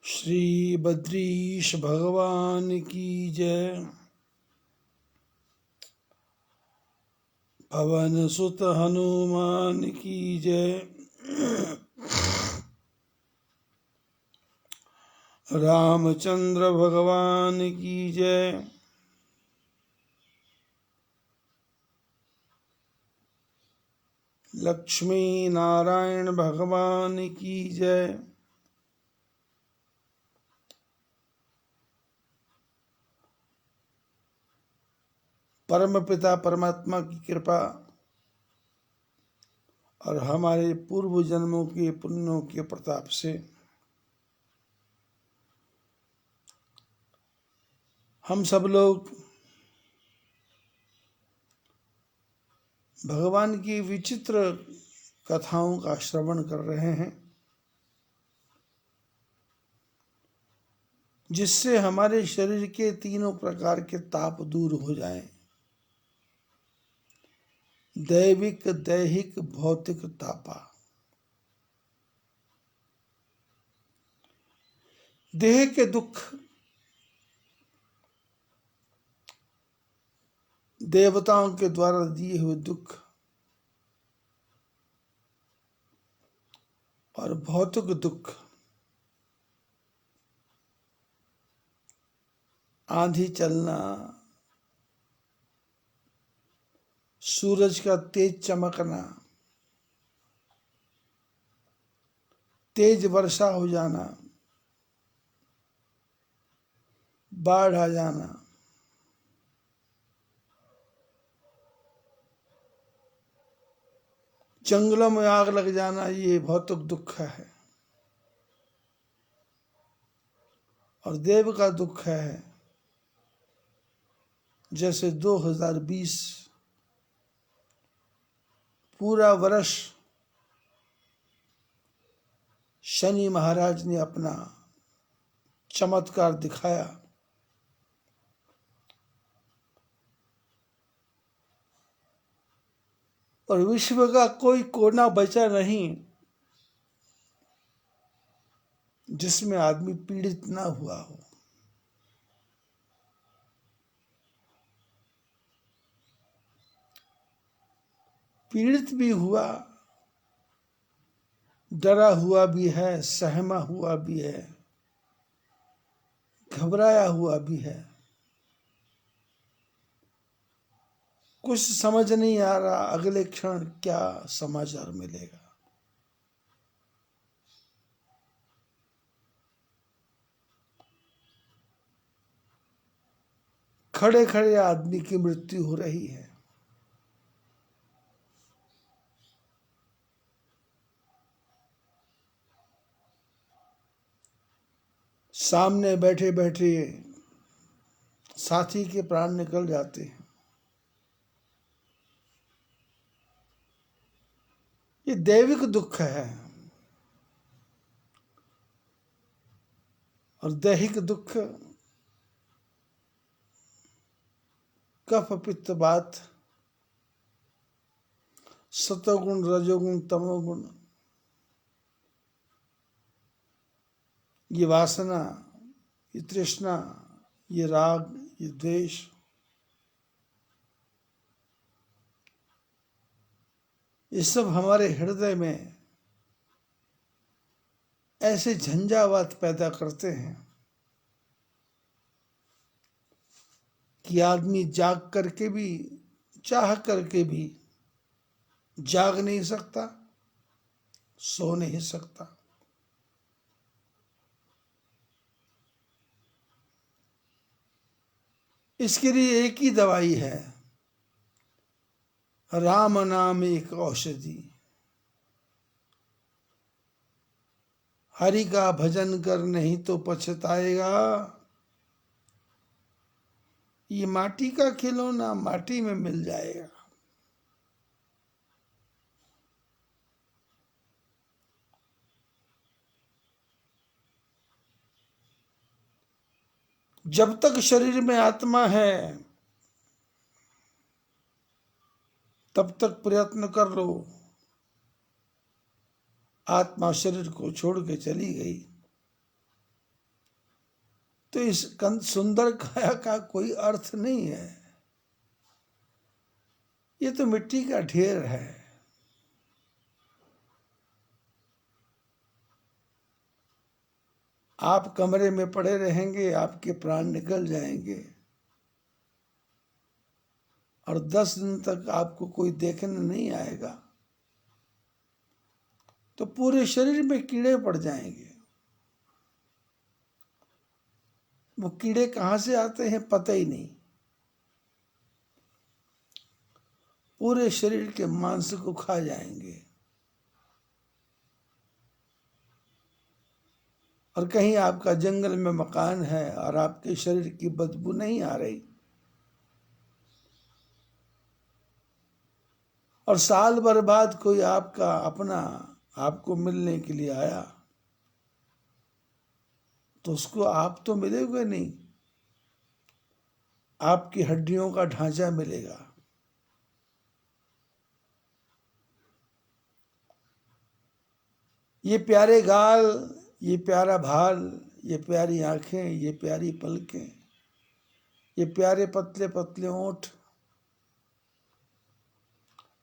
श्री बद्रीश भगवान की जय। पवन सुत हनुमान की जय। रामचंद्र भगवान की जय। लक्ष्मी नारायण भगवान की जय। परम पिता परमात्मा की कृपा और हमारे पूर्व जन्मों के पुण्यों के प्रताप से हम सब लोग भगवान की विचित्र कथाओं का श्रवण कर रहे हैं, जिससे हमारे शरीर के तीनों प्रकार के ताप दूर हो जाएं। दैविक, दैहिक, भौतिक तापा। देह के दुख, देवताओं के द्वारा दिए हुए दुख, और भौतिक दुख, आंधी चलना, सूरज का तेज चमकना, तेज वर्षा हो जाना, बाढ़ आ जाना, जंगलों में आग लग जाना, ये भौतिक दुख है। और देव का दुख है, जैसे 2020 पूरा वर्ष शनि महाराज ने अपना चमत्कार दिखाया और विश्व का कोई कोना बचा नहीं जिसमें आदमी पीड़ित ना हुआ हो। पीड़ित भी हुआ, डरा हुआ भी है, सहमा हुआ भी है, घबराया हुआ भी है। कुछ समझ नहीं आ रहा अगले क्षण क्या समाचार मिलेगा। खड़े खड़े आदमी की मृत्यु हो रही है। सामने बैठे बैठे साथी के प्राण निकल जाते हैं। ये दैविक दुख है। और दैहिक दुख कफ पित्त वात, सतोगुण रजोगुण तमोगुण, ये वासना, ये तृष्णा, ये राग, ये द्वेष, ये सब हमारे हृदय में ऐसे झंझावात पैदा करते हैं कि आदमी जाग करके भी, चाह करके भी जाग नहीं सकता, सो नहीं सकता। इसके लिए एक ही दवाई है, राम नाम एक औषधि। हरि का भजन कर नहीं तो पछताएगा। ये माटी का खिलौना माटी में मिल जाएगा। जब तक शरीर में आत्मा है तब तक प्रयत्न कर लो। आत्मा शरीर को छोड़ के चली गई, तो इस सुंदर काया का कोई अर्थ नहीं है। ये तो मिट्टी का ढेर है। आप कमरे में पड़े रहेंगे, आपके प्राण निकल जाएंगे और 10 दिन तक आपको कोई देखने नहीं आएगा, तो पूरे शरीर में कीड़े पड़ जाएंगे। वो कीड़े कहाँ से आते हैं पता ही नहीं। पूरे शरीर के मांस को खा जाएंगे और कहीं आपका जंगल में मकान है और आपके शरीर की बदबू नहीं आ रही और साल भर बाद कोई आपका अपना आपको मिलने के लिए आया, तो उसको आप तो मिलेगा नहीं, आपकी हड्डियों का ढांचा मिलेगा। ये प्यारे गाल, ये प्यारा भाल, ये प्यारी आंखें, ये प्यारी पलकें, ये प्यारे पतले पतले ओंठ,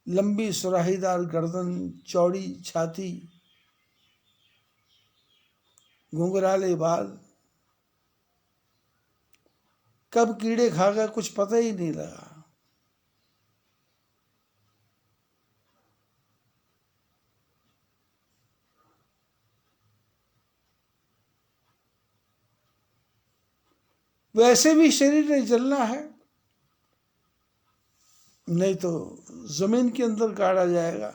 लंबी सुराहीदार गर्दन, चौड़ी छाती, घुंघराले बाल, कब कीड़े खा गए कुछ पता ही नहीं लगा। वैसे भी शरीर ने जलना है, नहीं तो जमीन के अंदर गाड़ा जाएगा।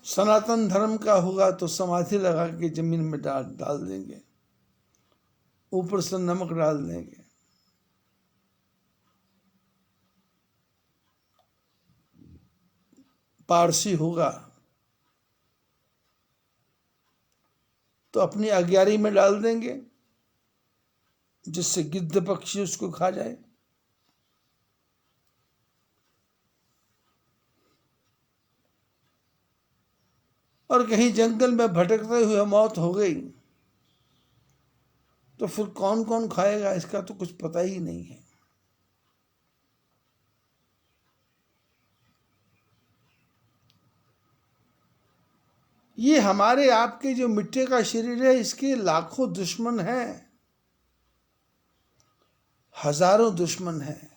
सनातन धर्म का होगा तो समाधि लगा के जमीन में डाल देंगे, ऊपर से नमक डाल देंगे। पारसी होगा तो अपनी अग्यारी में डाल देंगे जिससे गिद्ध पक्षी उसको खा जाए। और कहीं जंगल में भटकते हुए मौत हो गई तो फिर कौन कौन खाएगा इसका तो कुछ पता ही नहीं है। ये हमारे आपके जो मिट्टी का शरीर है, इसके लाखों दुश्मन हैं, हजारों दुश्मन हैं।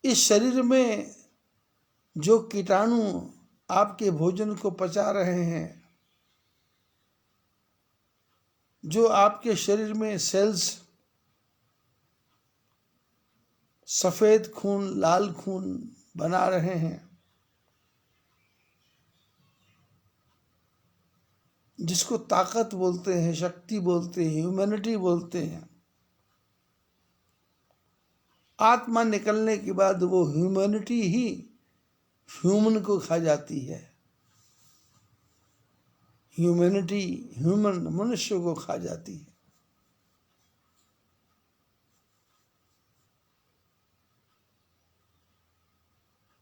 इस शरीर में जो कीटाणु आपके भोजन को पचा रहे हैं, जो आपके शरीर में सेल्स सफेद खून लाल खून बना रहे हैं, जिसको ताकत बोलते हैं, शक्ति बोलते हैं, ह्यूमैनिटी बोलते हैं, आत्मा निकलने के बाद वो ह्यूमैनिटी ही ह्यूमन को खा जाती है। ह्यूमैनिटी ह्यूमन मनुष्य को खा जाती है।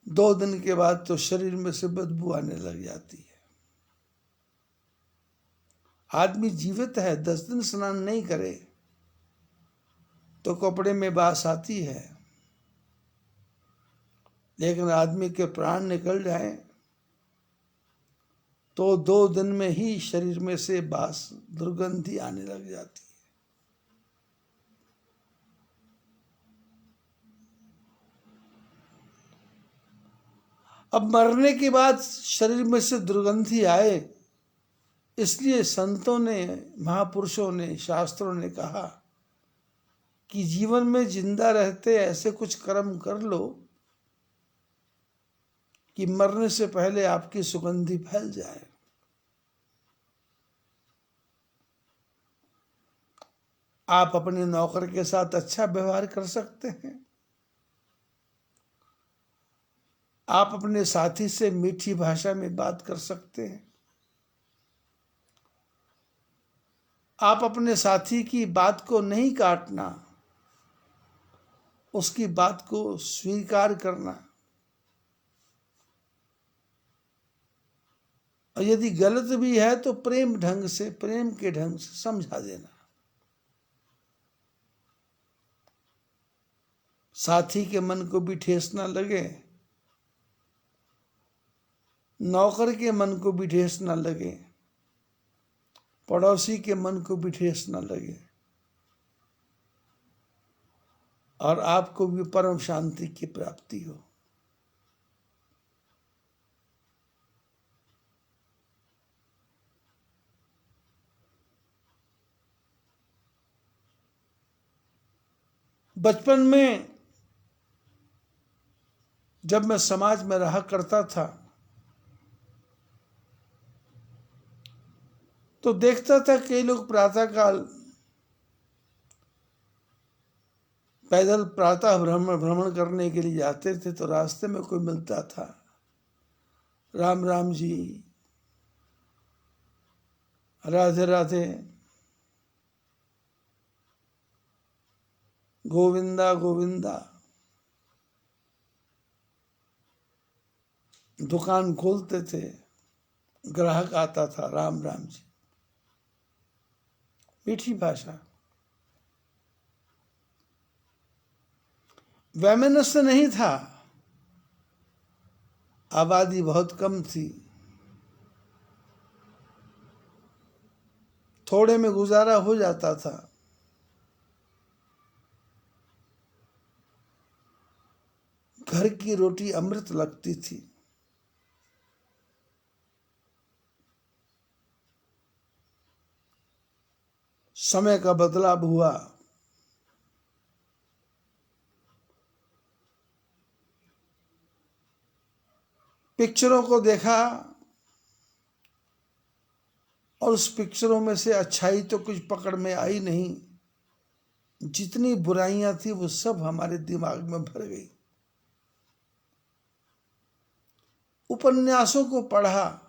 दो दिन के बाद तो शरीर में से बदबू आने लग जाती है। आदमी जीवित है, 10 दिन स्नान नहीं करे तो कपड़े में बास आती है, लेकिन आदमी के प्राण निकल जाए तो 2 दिन में ही शरीर में से बास दुर्गंधी आने लग जाती है। अब मरने के बाद शरीर में से दुर्गंधी आए, इसलिए संतों ने, महापुरुषों ने, शास्त्रों ने कहा कि जीवन में जिंदा रहते ऐसे कुछ कर्म कर लो कि मरने से पहले आपकी सुगंधी फैल जाए। आप अपने नौकर के साथ अच्छा व्यवहार कर सकते हैं, आप अपने साथी से मीठी भाषा में बात कर सकते हैं, आप अपने साथी की बात को नहीं काटना, उसकी बात को स्वीकार करना। और यदि गलत भी है तो प्रेम ढंग से, प्रेम के ढंग से समझा देना। साथी के मन को भी ठेस ना लगे, नौकर के मन को भी ठेस ना लगे, पड़ोसी के मन को भी ठेस ना लगे, और आपको भी परम शांति की प्राप्ति हो। बचपन में जब मैं समाज में रहा करता था तो देखता था कई लोग प्रातःकाल पैदल प्रातः भ्रमण करने के लिए जाते थे, तो रास्ते में कोई मिलता था, राम राम जी, राधे राधे, गोविंदा गोविंदा, दुकान खोलते थे, ग्राहक आता था, राम राम जी, मीठी भाषा। वैमनस्य नहीं था, आबादी बहुत कम थी, थोड़े में गुजारा हो जाता था। घर की रोटी अमृत लगती थी। समय का बदलाव हुआ, पिक्चरों को देखा और उस पिक्चरों में से अच्छाई तो कुछ पकड़ में आई नहीं, जितनी बुराइयां थी वो सब हमारे दिमाग में भर गई। उपन्यासों को पढ़ा,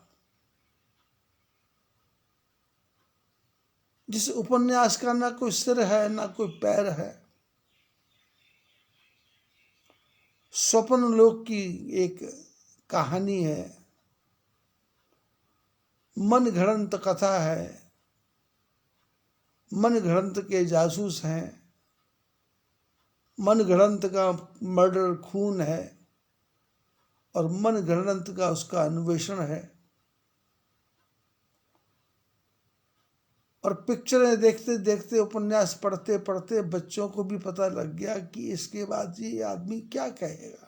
जिस उपन्यास का ना कोई सिर है ना कोई पैर है, स्वप्न लोक की एक कहानी है, मन घड़ंत कथा है, मन घड़ंत के जासूस हैं, मन घड़ंत का मर्डर खून है और मन घड़ंत का उसका अन्वेषण है। और पिक्चरें देखते देखते, उपन्यास पढ़ते पढ़ते बच्चों को भी पता लग गया कि इसके बाद ये आदमी क्या कहेगा।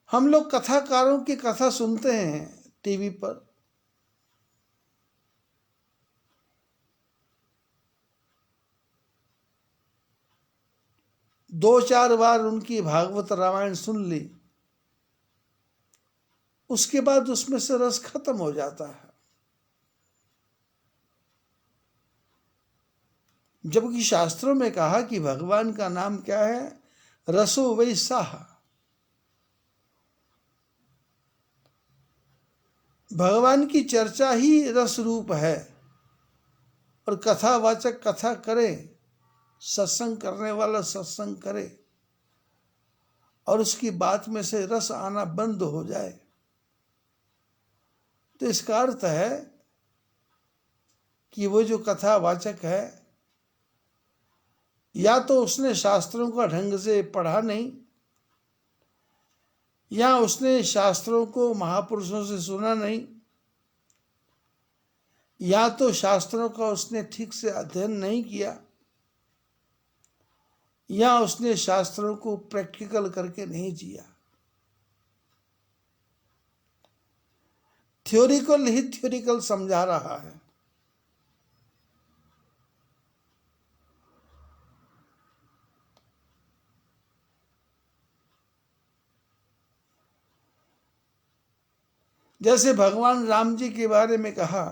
हम लोग कथाकारों की कथा सुनते हैं टीवी पर, दो चार बार उनकी भागवत रामायण सुन ली, उसके बाद उसमें से रस खत्म हो जाता है। जबकि शास्त्रों में कहा कि भगवान का नाम क्या है, रसो वै साह, भगवान की चर्चा ही रस रूप है। और कथावाचक कथा करे, सत्संग करने वाला सत्संग करे और उसकी बात में से रस आना बंद हो जाए, तो इसका अर्थ है कि वो जो कथावाचक है, या तो उसने शास्त्रों का ढंग से पढ़ा नहीं, या उसने शास्त्रों को महापुरुषों से सुना नहीं, या तो शास्त्रों का उसने ठीक से अध्ययन नहीं किया, या उसने शास्त्रों को प्रैक्टिकल करके नहीं जिया। थ्योरिकल ही थ्योरिकल समझा रहा है। जैसे भगवान राम जी के बारे में कहा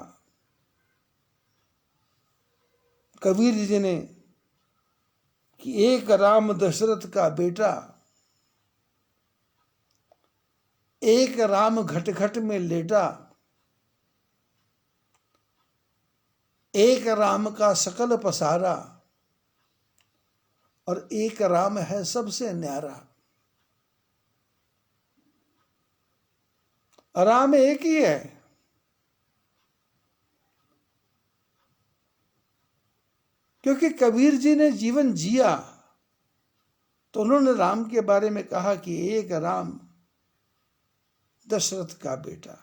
कबीर जी ने कि एक राम दशरथ का बेटा, एक राम घट घट में लेटा, एक राम का सकल पसारा, और एक राम है सबसे न्यारा। राम एक ही है। क्योंकि कबीर जी ने जीवन जिया तो उन्होंने राम के बारे में कहा कि एक राम दशरथ का बेटा,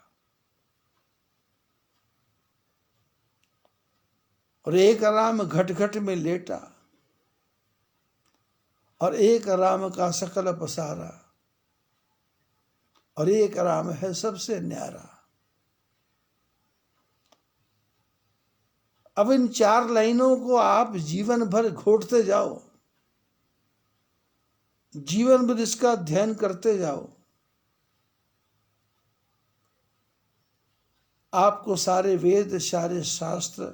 और एक राम घट घट में लेटा, और एक राम का सकल पसारा, और एक राम है सबसे न्यारा। अब इन 4 लाइनों को आप जीवन भर घोटते जाओ, जीवन भर इसका अध्ययन करते जाओ, आपको सारे वेद, सारे शास्त्र,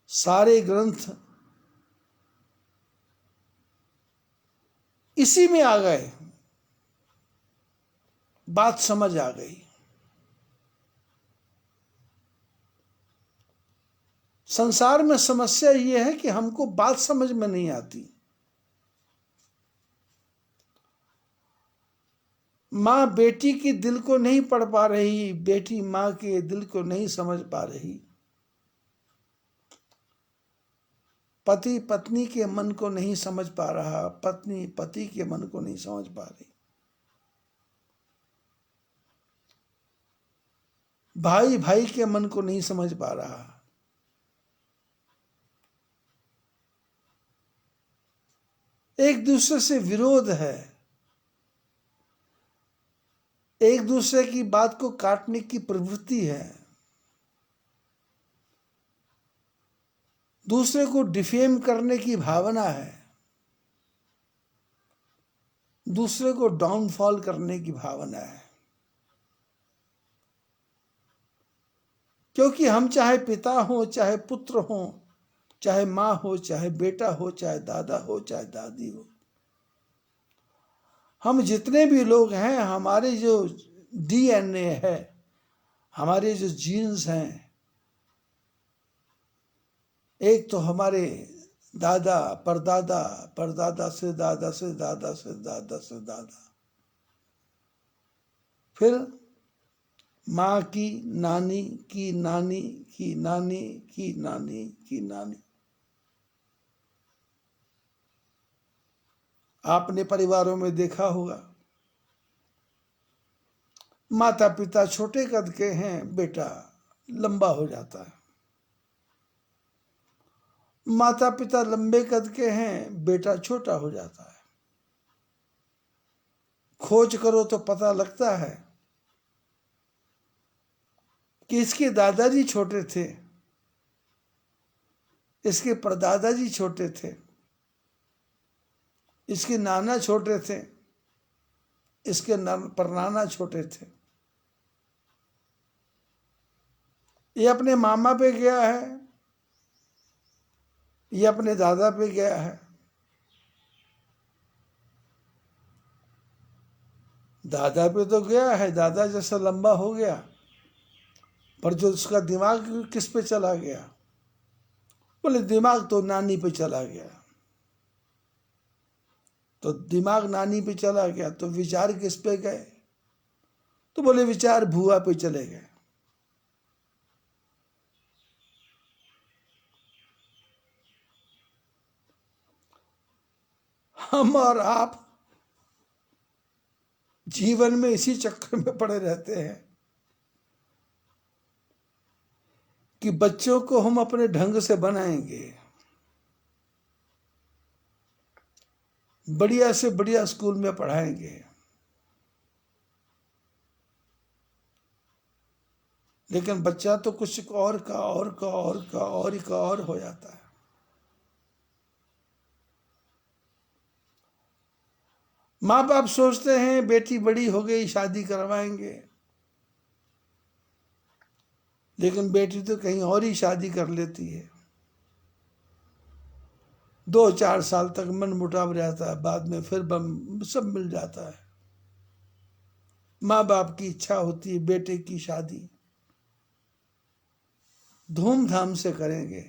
सारे ग्रंथ इसी में आ गए, बात समझ आ गई। संसार में समस्या यह है कि हमको बात समझ में नहीं आती। माँ बेटी की दिल को नहीं पढ़ पा रही, बेटी माँ के दिल को नहीं समझ पा रही, पति पत्नी के मन को नहीं समझ पा रहा, पत्नी पति के मन को नहीं समझ पा रही, भाई भाई के मन को नहीं समझ पा रहा। एक दूसरे से विरोध है, एक दूसरे की बात को काटने की प्रवृत्ति है, दूसरे को डिफेम करने की भावना है, दूसरे को डाउनफॉल करने की भावना है। क्योंकि हम चाहे पिता हो, चाहे पुत्र हो, चाहे माँ हो, चाहे बेटा हो, चाहे दादा हो, चाहे दादी हो, हम जितने भी लोग हैं, हमारे जो डीएनए है, हमारे जो जीन्स हैं, एक तो हमारे दादा, परदादा, परदादा से दादा से दादा से दादा से दादा, फिर माँ की नानी की नानी की नानी की नानी की नानी। आपने परिवारों में देखा होगा, माता पिता छोटे कद के हैं, बेटा लंबा हो जाता है, माता पिता लंबे कद के हैं, बेटा छोटा हो जाता है। खोज करो तो पता लगता है कि इसके दादाजी छोटे थे, इसके परदादाजी छोटे थे, इसके नाना छोटे थे, इसके परनाना छोटे थे। ये अपने मामा पे गया है, ये अपने दादा पे गया है, दादा पे तो गया है, दादा जैसा लंबा हो गया, पर जो उसका दिमाग किस पे चला गया? बोले दिमाग तो नानी पे चला गया। तो दिमाग नानी पे चला गया तो विचार किस पे गए? तो बोले विचार भूआ पे चले गए। हम और आप जीवन में इसी चक्कर में पड़े रहते हैं कि बच्चों को हम अपने ढंग से बनाएंगे, बढ़िया से बढ़िया स्कूल में पढ़ाएंगे, लेकिन बच्चा तो कुछ और का और का और का और ही का और हो जाता है। माँ बाप सोचते हैं बेटी बड़ी हो गई, शादी करवाएंगे, लेकिन बेटी तो कहीं और ही शादी कर लेती है। 2-4 साल तक मन मुटाव रहता है, बाद में फिर सब मिल जाता है। माँ बाप की इच्छा होती है बेटे की शादी धूमधाम से करेंगे,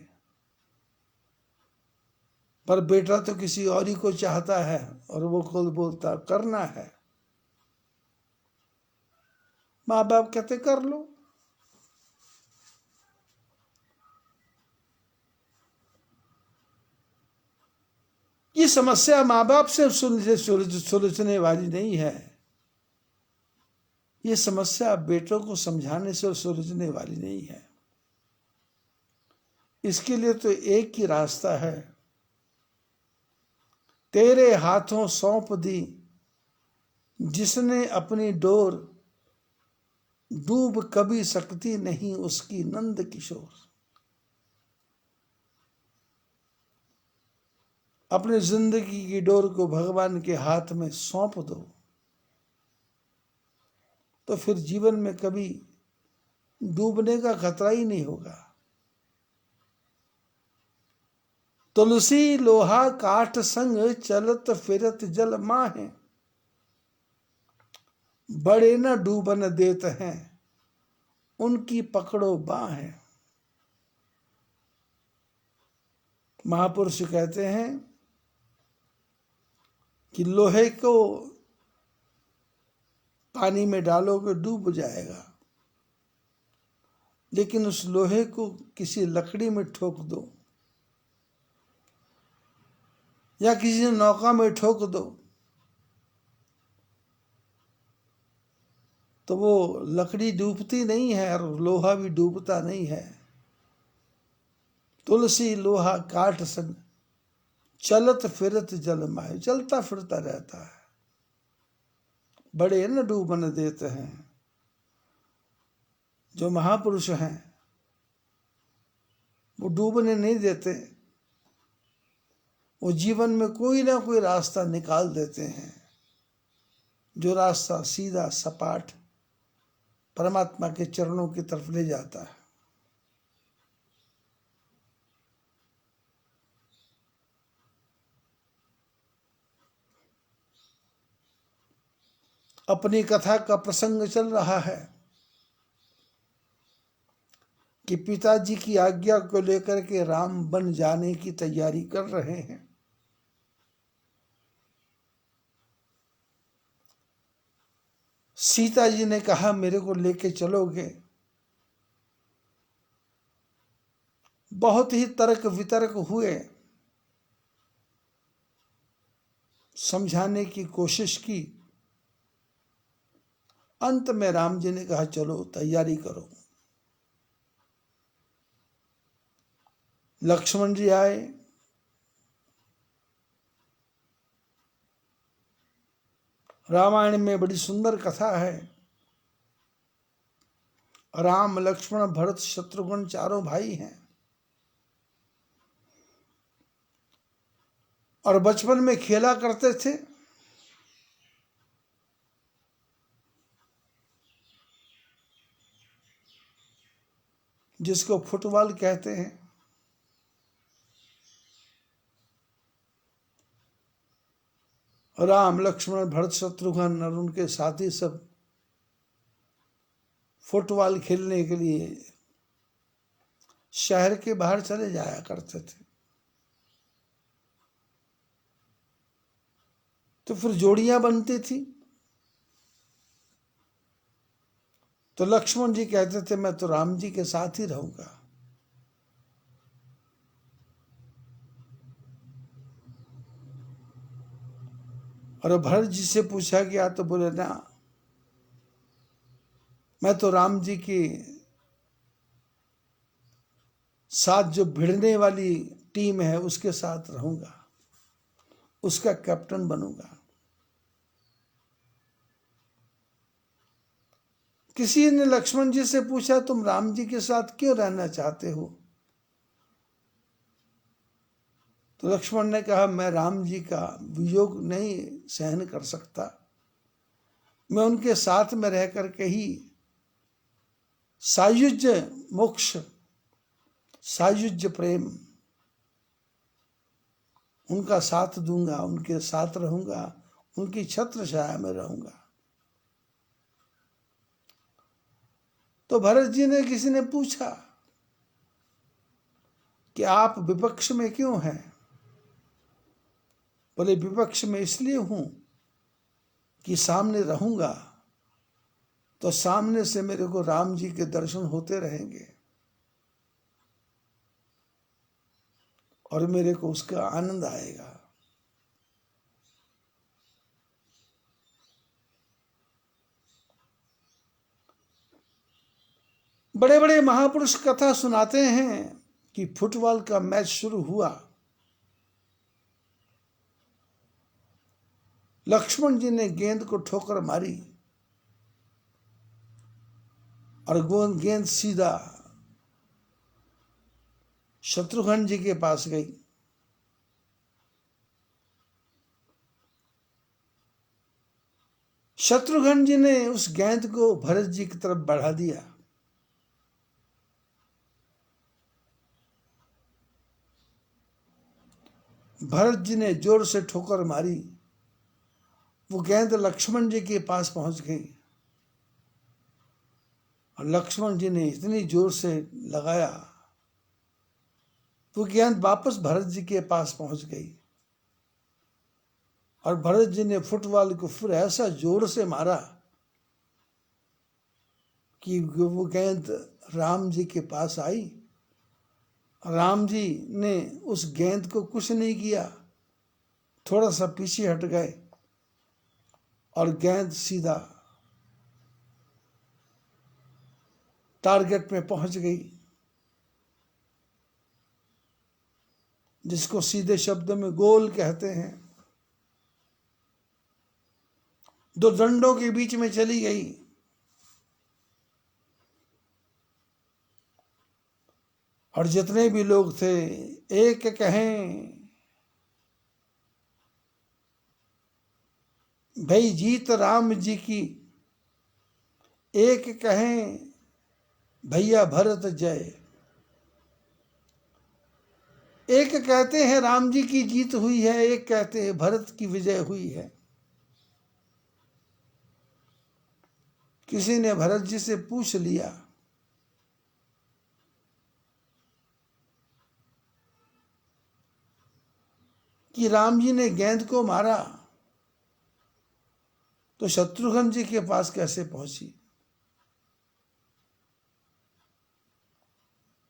पर बेटा तो किसी और ही को चाहता है और वो खुद बोलता करना है। माँ बाप कहते कर लो। ये समस्या माँ बाप से सुलझने वाली नहीं है, ये समस्या बेटों को समझाने से सुलझने वाली नहीं है। इसके लिए तो एक ही रास्ता है, तेरे हाथों सौंप दी जिसने अपनी डोर, डूब कभी सकती नहीं उसकी नंद किशोर। अपने जिंदगी की डोर को भगवान के हाथ में सौंप दो, तो फिर जीवन में कभी डूबने का खतरा ही नहीं होगा। तुलसी लोहा काठ संग चलत फिरत जल माहे, बड़े न डूबन देत हैं उनकी पकड़ो बाहें। महापुरुष कहते हैं कि लोहे को पानी में डालोगे डूब जाएगा, लेकिन उस लोहे को किसी लकड़ी में ठोक दो या किसी नौका में ठोक दो तो वो लकड़ी डूबती नहीं है और लोहा भी डूबता नहीं है। तुलसी लोहा काठ संग चलत फिरत जल माहे, चलता फिरता रहता है, बड़े न डूबन देते हैं। जो महापुरुष हैं वो डूबने नहीं देते, वो जीवन में कोई ना कोई रास्ता निकाल देते हैं, जो रास्ता सीधा सपाट परमात्मा के चरणों की तरफ ले जाता है। अपनी कथा का प्रसंग चल रहा है कि पिताजी की आज्ञा को लेकर के राम बन जाने की तैयारी कर रहे हैं। सीता जी ने कहा मेरे को लेके चलोगे। बहुत ही तर्क वितर्क हुए, समझाने की कोशिश की, अंत में राम जी ने कहा चलो तैयारी करो। लक्ष्मण जी आए, रामायण में बड़ी सुंदर कथा है। राम लक्ष्मण भरत शत्रुघ्न चारों भाई हैं और बचपन में खेला करते थे। जिसको फुटबॉल कहते हैं। राम लक्ष्मण भरत शत्रुघ्न और उनके साथी सब फुटबॉल खेलने के लिए शहर के बाहर चले जाया करते थे। तो फिर जोड़ियां बनती थी। तो लक्ष्मण जी कहते थे मैं तो राम जी के साथ ही रहूंगा। और भरत जी से पूछा गया तो बोले ना, मैं तो राम जी के साथ जो भिड़ने वाली टीम है उसके साथ रहूंगा, उसका कैप्टन बनूंगा। किसी ने लक्ष्मण जी से पूछा तुम राम जी के साथ क्यों रहना चाहते हो? तो लक्ष्मण ने कहा मैं राम जी का वियोग नहीं सहन कर सकता, मैं उनके साथ में रह करके ही सायुज्य मोक्ष, सायुज्य प्रेम, उनका साथ दूंगा, उनके साथ रहूंगा, उनकी छत्र छाया में रहूंगा। तो भरत जी ने किसी ने पूछा कि आप विपक्ष में क्यों हैं? बोले विपक्ष में इसलिए हूं कि सामने रहूंगा तो सामने से मेरे को राम जी के दर्शन होते रहेंगे और मेरे को उसका आनंद आएगा। बड़े बड़े महापुरुष कथा सुनाते हैं कि फुटबॉल का मैच शुरू हुआ, लक्ष्मण जी ने गेंद को ठोकर मारी और गेंद सीधा शत्रुघ्न जी के पास गई। शत्रुघ्न जी ने उस गेंद को भरत जी की तरफ बढ़ा दिया। भरत जी ने जोर से ठोकर मारी, वो गेंद लक्ष्मण जी के पास पहुंच गई और लक्ष्मण जी ने इतनी जोर से लगाया वो गेंद वापस भरत जी के पास पहुंच गई और भरत जी ने फुटबॉल को फिर ऐसा जोर से मारा कि वो गेंद राम जी के पास आई। राम जी ने उस गेंद को कुछ नहीं किया, थोड़ा सा पीछे हट गए और गेंद सीधा टारगेट में पहुंच गई, जिसको सीधे शब्द में गोल कहते हैं। दो डंडों के बीच में चली गई। और जितने भी लोग थे एक कहें भाई जीत राम जी की, एक कहें भैया भरत जय। एक कहते हैं राम जी की जीत हुई है, एक कहते हैं भरत की विजय हुई है। किसी ने भरत जी से पूछ लिया कि राम जी ने गेंद को मारा तो शत्रुघ्न जी के पास कैसे पहुंची?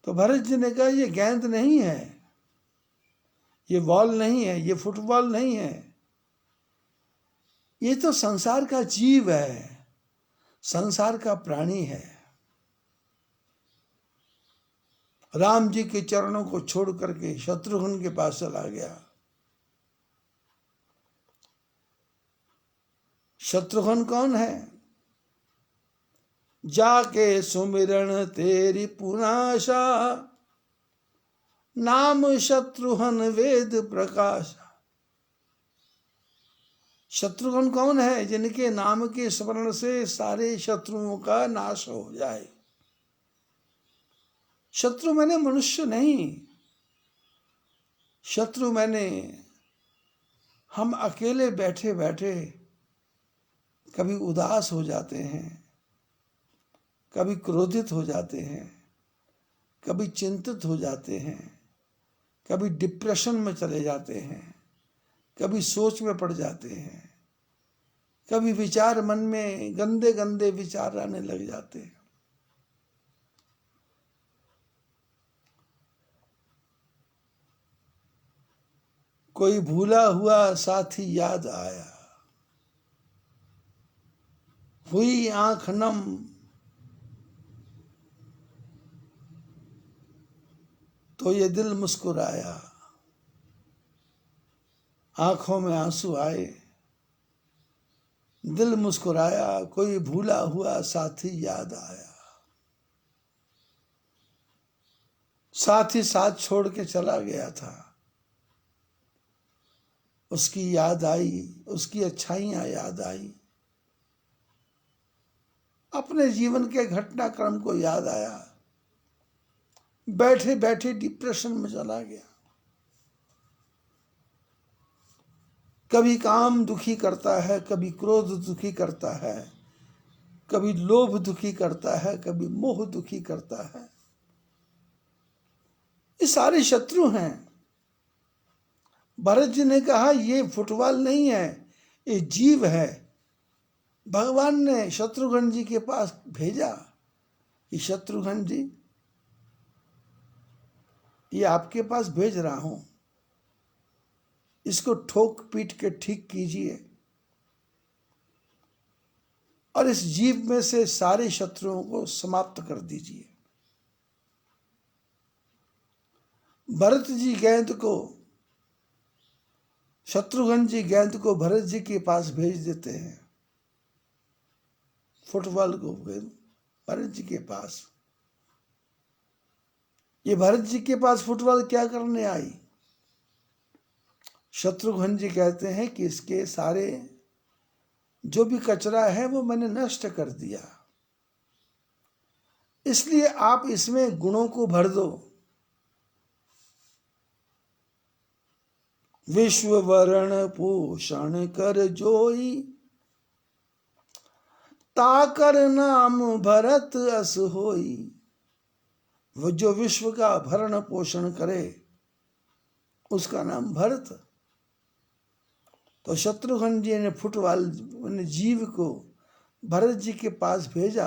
तो भरत जी ने कहा ये गेंद नहीं है, ये बॉल नहीं है, ये फुटबॉल नहीं है, ये तो संसार का जीव है, संसार का प्राणी है। राम जी के चरणों को छोड़ करके शत्रुघ्न के पास चला गया। शत्रुघ्न कौन है? जाके सुमिरन तेरी पुनाशा, नाम शत्रुघ्न वेद प्रकाश। शत्रुघ्न कौन है? जिनके नाम के स्मरण से सारे शत्रुओं का नाश हो जाए। शत्रु मैंने मनुष्य नहीं, शत्रु मैंने हम अकेले बैठे बैठे कभी उदास हो जाते हैं, कभी क्रोधित हो जाते हैं, कभी चिंतित हो जाते हैं, कभी डिप्रेशन में चले जाते हैं, कभी सोच में पड़ जाते हैं, कभी विचार मन में गंदे गंदे विचार आने लग जाते हैं। कोई भूला हुआ साथी याद आया, हुई आंख नम, तो ये दिल मुस्कुराया। आंखों में आंसू आए, दिल मुस्कुराया, कोई भूला हुआ साथी याद आया। साथी साथ छोड़ के चला गया था, उसकी याद आई, उसकी अच्छाइयां याद आई, अपने जीवन के घटनाक्रम को याद आया, बैठे बैठे डिप्रेशन में चला गया। कभी काम दुखी करता है, कभी क्रोध दुखी करता है, कभी लोभ दुखी करता है, कभी मोह दुखी करता है। ये सारे शत्रु हैं। भरत जी ने कहा ये फुटबॉल नहीं है, ये जीव है। भगवान ने शत्रुघ्न जी के पास भेजा कि शत्रुघ्न जी, ये आपके पास भेज रहा हूं, इसको ठोक पीट के ठीक कीजिए और इस जीव में से सारे शत्रुओं को समाप्त कर दीजिए। भरत जी गेंद को, शत्रुघ्न जी गेंद को भरत जी के पास भेज देते हैं, फुटबॉल को भरत जी के पास। ये भरत जी के पास फुटबॉल क्या करने आई? शत्रुघ्न जी कहते हैं कि इसके सारे जो भी कचरा है वो मैंने नष्ट कर दिया, इसलिए आप इसमें गुणों को भर दो। विश्व वरण पोषण कर जोई, ताकर नाम भरत अस होई। वो जो विश्व का भरण पोषण करे उसका नाम भरत। तो शत्रुघ्न जी ने फुटबॉल जीव को भरत जी के पास भेजा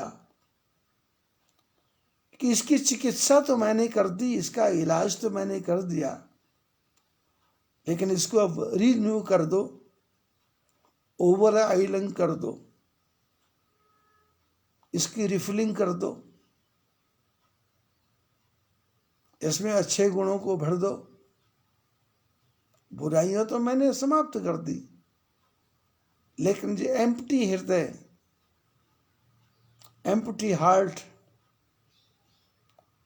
कि इसकी चिकित्सा तो मैंने कर दी, इसका इलाज तो मैंने कर दिया, लेकिन इसको अब रिन्यू कर दो, ओवर आइलिंग कर दो, इसकी रिफिलिंग कर दो, इसमें अच्छे गुणों को भर दो। बुराइयां तो मैंने समाप्त कर दी, लेकिन जो एम्प्टी हृदय, एम्प्टी हार्ट,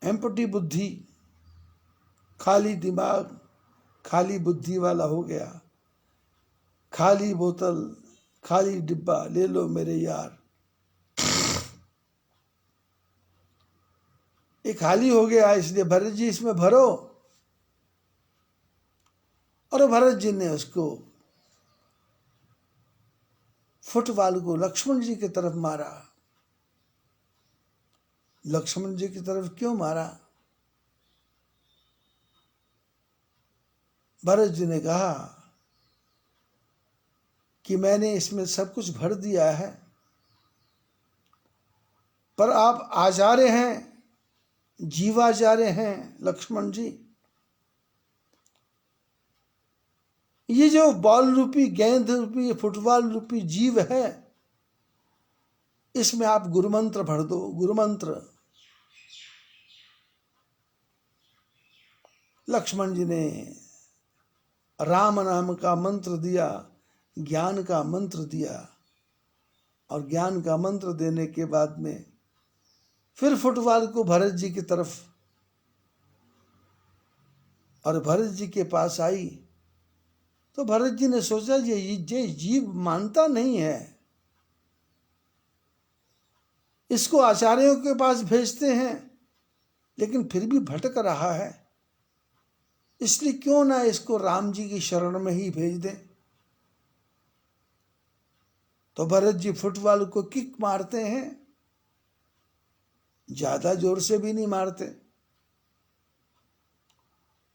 एम्प्टी बुद्धि, खाली दिमाग, खाली बुद्धि वाला हो गया, खाली बोतल, खाली डिब्बा, ले लो मेरे यार, ये खाली हो गया, इसलिए भरत जी इसमें भरो। और भरत जी ने उसको, फुटबॉल को लक्ष्मण जी की तरफ मारा। लक्ष्मण जी की तरफ क्यों मारा? भरत जी ने कहा कि मैंने इसमें सब कुछ भर दिया है, पर आप आचार्य हैं, जीवाचार्य हैं लक्ष्मण जी। ये जो बॉल रूपी, गेंद रूपी, फुटबॉल रूपी जीव है, इसमें आप गुरुमंत्र भर दो, गुरुमंत्र। लक्ष्मण जी ने राम नाम का मंत्र दिया, ज्ञान का मंत्र दिया, और ज्ञान का मंत्र देने के बाद में फिर फुटबॉल को भरत जी की तरफ, और भरत जी के पास आई। तो भरत जी ने सोचा ये जीव मानता नहीं है, इसको आचार्यों के पास भेजते हैं लेकिन फिर भी भटक रहा है, इसलिए क्यों ना इसको राम जी की शरण में ही भेज दें। तो भरत जी फुटबॉल को किक मारते हैं, ज्यादा जोर से भी नहीं मारते,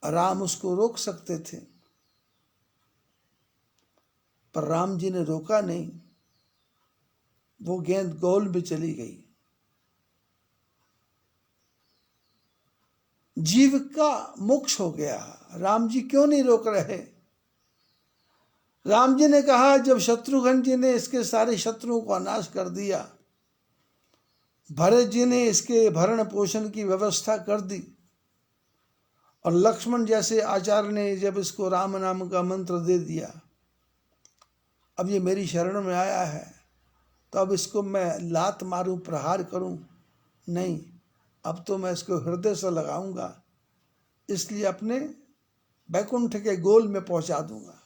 राम उसको रोक सकते थे, पर राम जी ने रोका नहीं, वो गेंद गोल में चली गई। जीव का मोक्ष हो गया। राम जी क्यों नहीं रोक रहे? राम जी ने कहा जब शत्रुघ्न जी ने इसके सारे शत्रुओं को नाश कर दिया, भरत जी ने इसके भरण पोषण की व्यवस्था कर दी, और लक्ष्मण जैसे आचार्य ने जब इसको राम नाम का मंत्र दे दिया, अब ये मेरी शरण में आया है, तो अब इसको मैं लात मारूं, प्रहार करूं? नहीं, अब तो मैं इसको हृदय से लगाऊंगा, इसलिए अपने बैकुंठ के गोल में पहुंचा दूंगा।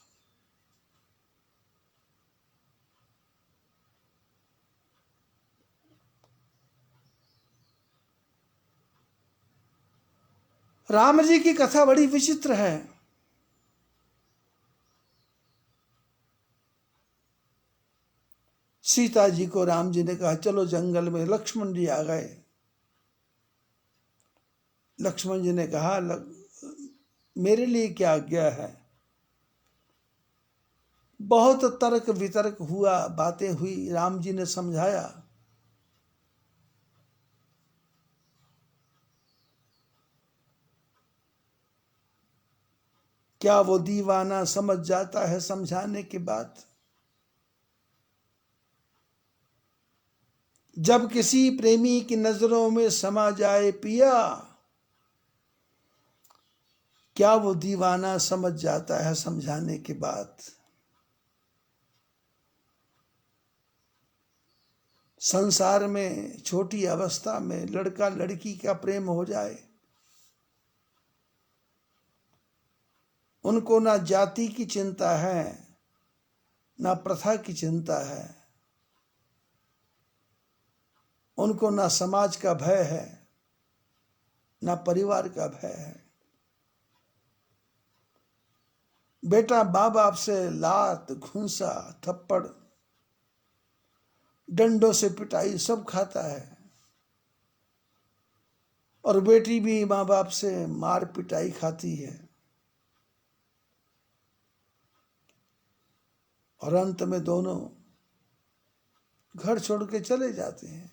राम जी की कथा बड़ी विचित्र है। सीता जी को राम जी ने कहा चलो जंगल में, लक्ष्मण जी आ गए। लक्ष्मण जी ने कहा मेरे लिए क्या आज्ञा है? बहुत तर्क वितर्क हुआ, बातें हुई, राम जी ने समझाया। क्या वो दीवाना समझ जाता है समझाने के बाद? जब किसी प्रेमी की नजरों में समा जाए पिया, क्या वो दीवाना समझ जाता है समझाने के बाद? संसार में छोटी अवस्था में लड़का लड़की का प्रेम हो जाए, उनको ना जाति की चिंता है, ना प्रथा की चिंता है, उनको ना समाज का भय है, ना परिवार का भय है। बेटा माँ बाप से लात, घूंसा, थप्पड़, डंडों से पिटाई सब खाता है, और बेटी भी माँ बाप से मार पिटाई खाती है, और अंत में दोनों घर छोड़ के चले जाते हैं।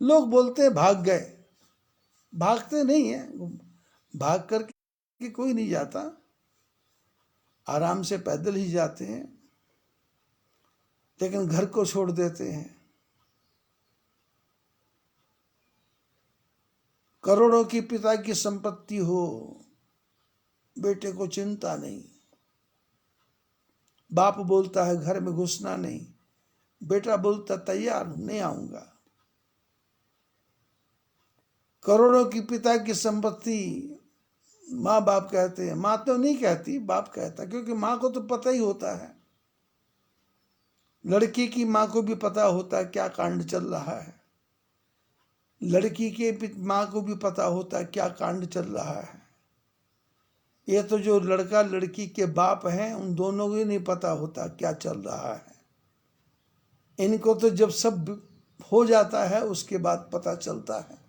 लोग बोलते हैं भाग गए, भागते नहीं है, भाग करके कोई नहीं जाता, आराम से पैदल ही जाते हैं, लेकिन घर को छोड़ देते हैं। करोड़ों की पिता की संपत्ति हो, बेटे को चिंता नहीं, बाप बोलता है घर में घुसना नहीं, बेटा बोलता तैयार हूं, नहीं आऊंगा। करोड़ों की पिता की संपत्ति, माँ बाप कहते हैं, माँ तो नहीं कहती, बाप कहता, क्योंकि माँ को तो पता ही होता है, लड़की की माँ को भी पता होता है क्या कांड चल रहा है, लड़की के माँ को भी पता होता है क्या कांड चल रहा है। ये तो जो लड़का लड़की के बाप हैं उन दोनों को ही नहीं पता होता क्या चल रहा है। इनको तो जब सब हो जाता है उसके बाद पता चलता है।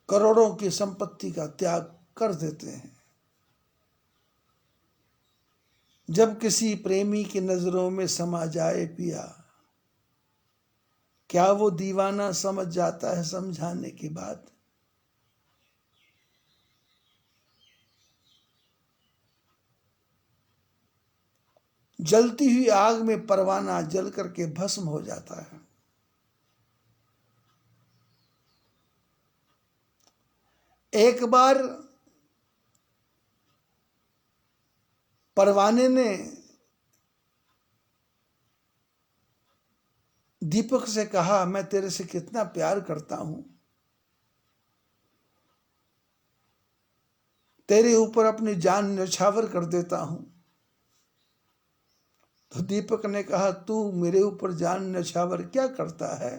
करोड़ों की संपत्ति का त्याग कर देते हैं। जब किसी प्रेमी की नजरों में समा जाए पिया, क्या वो दीवाना समझ जाता है समझाने के बाद? जलती हुई आग में परवाना जल करके भस्म हो जाता है। एक बार परवाने ने दीपक से कहा, मैं तेरे से कितना प्यार करता हूं, तेरे ऊपर अपनी जान न्यौछावर कर देता हूं। तो दीपक ने कहा, तू मेरे ऊपर जान न्यौछावर क्या करता है?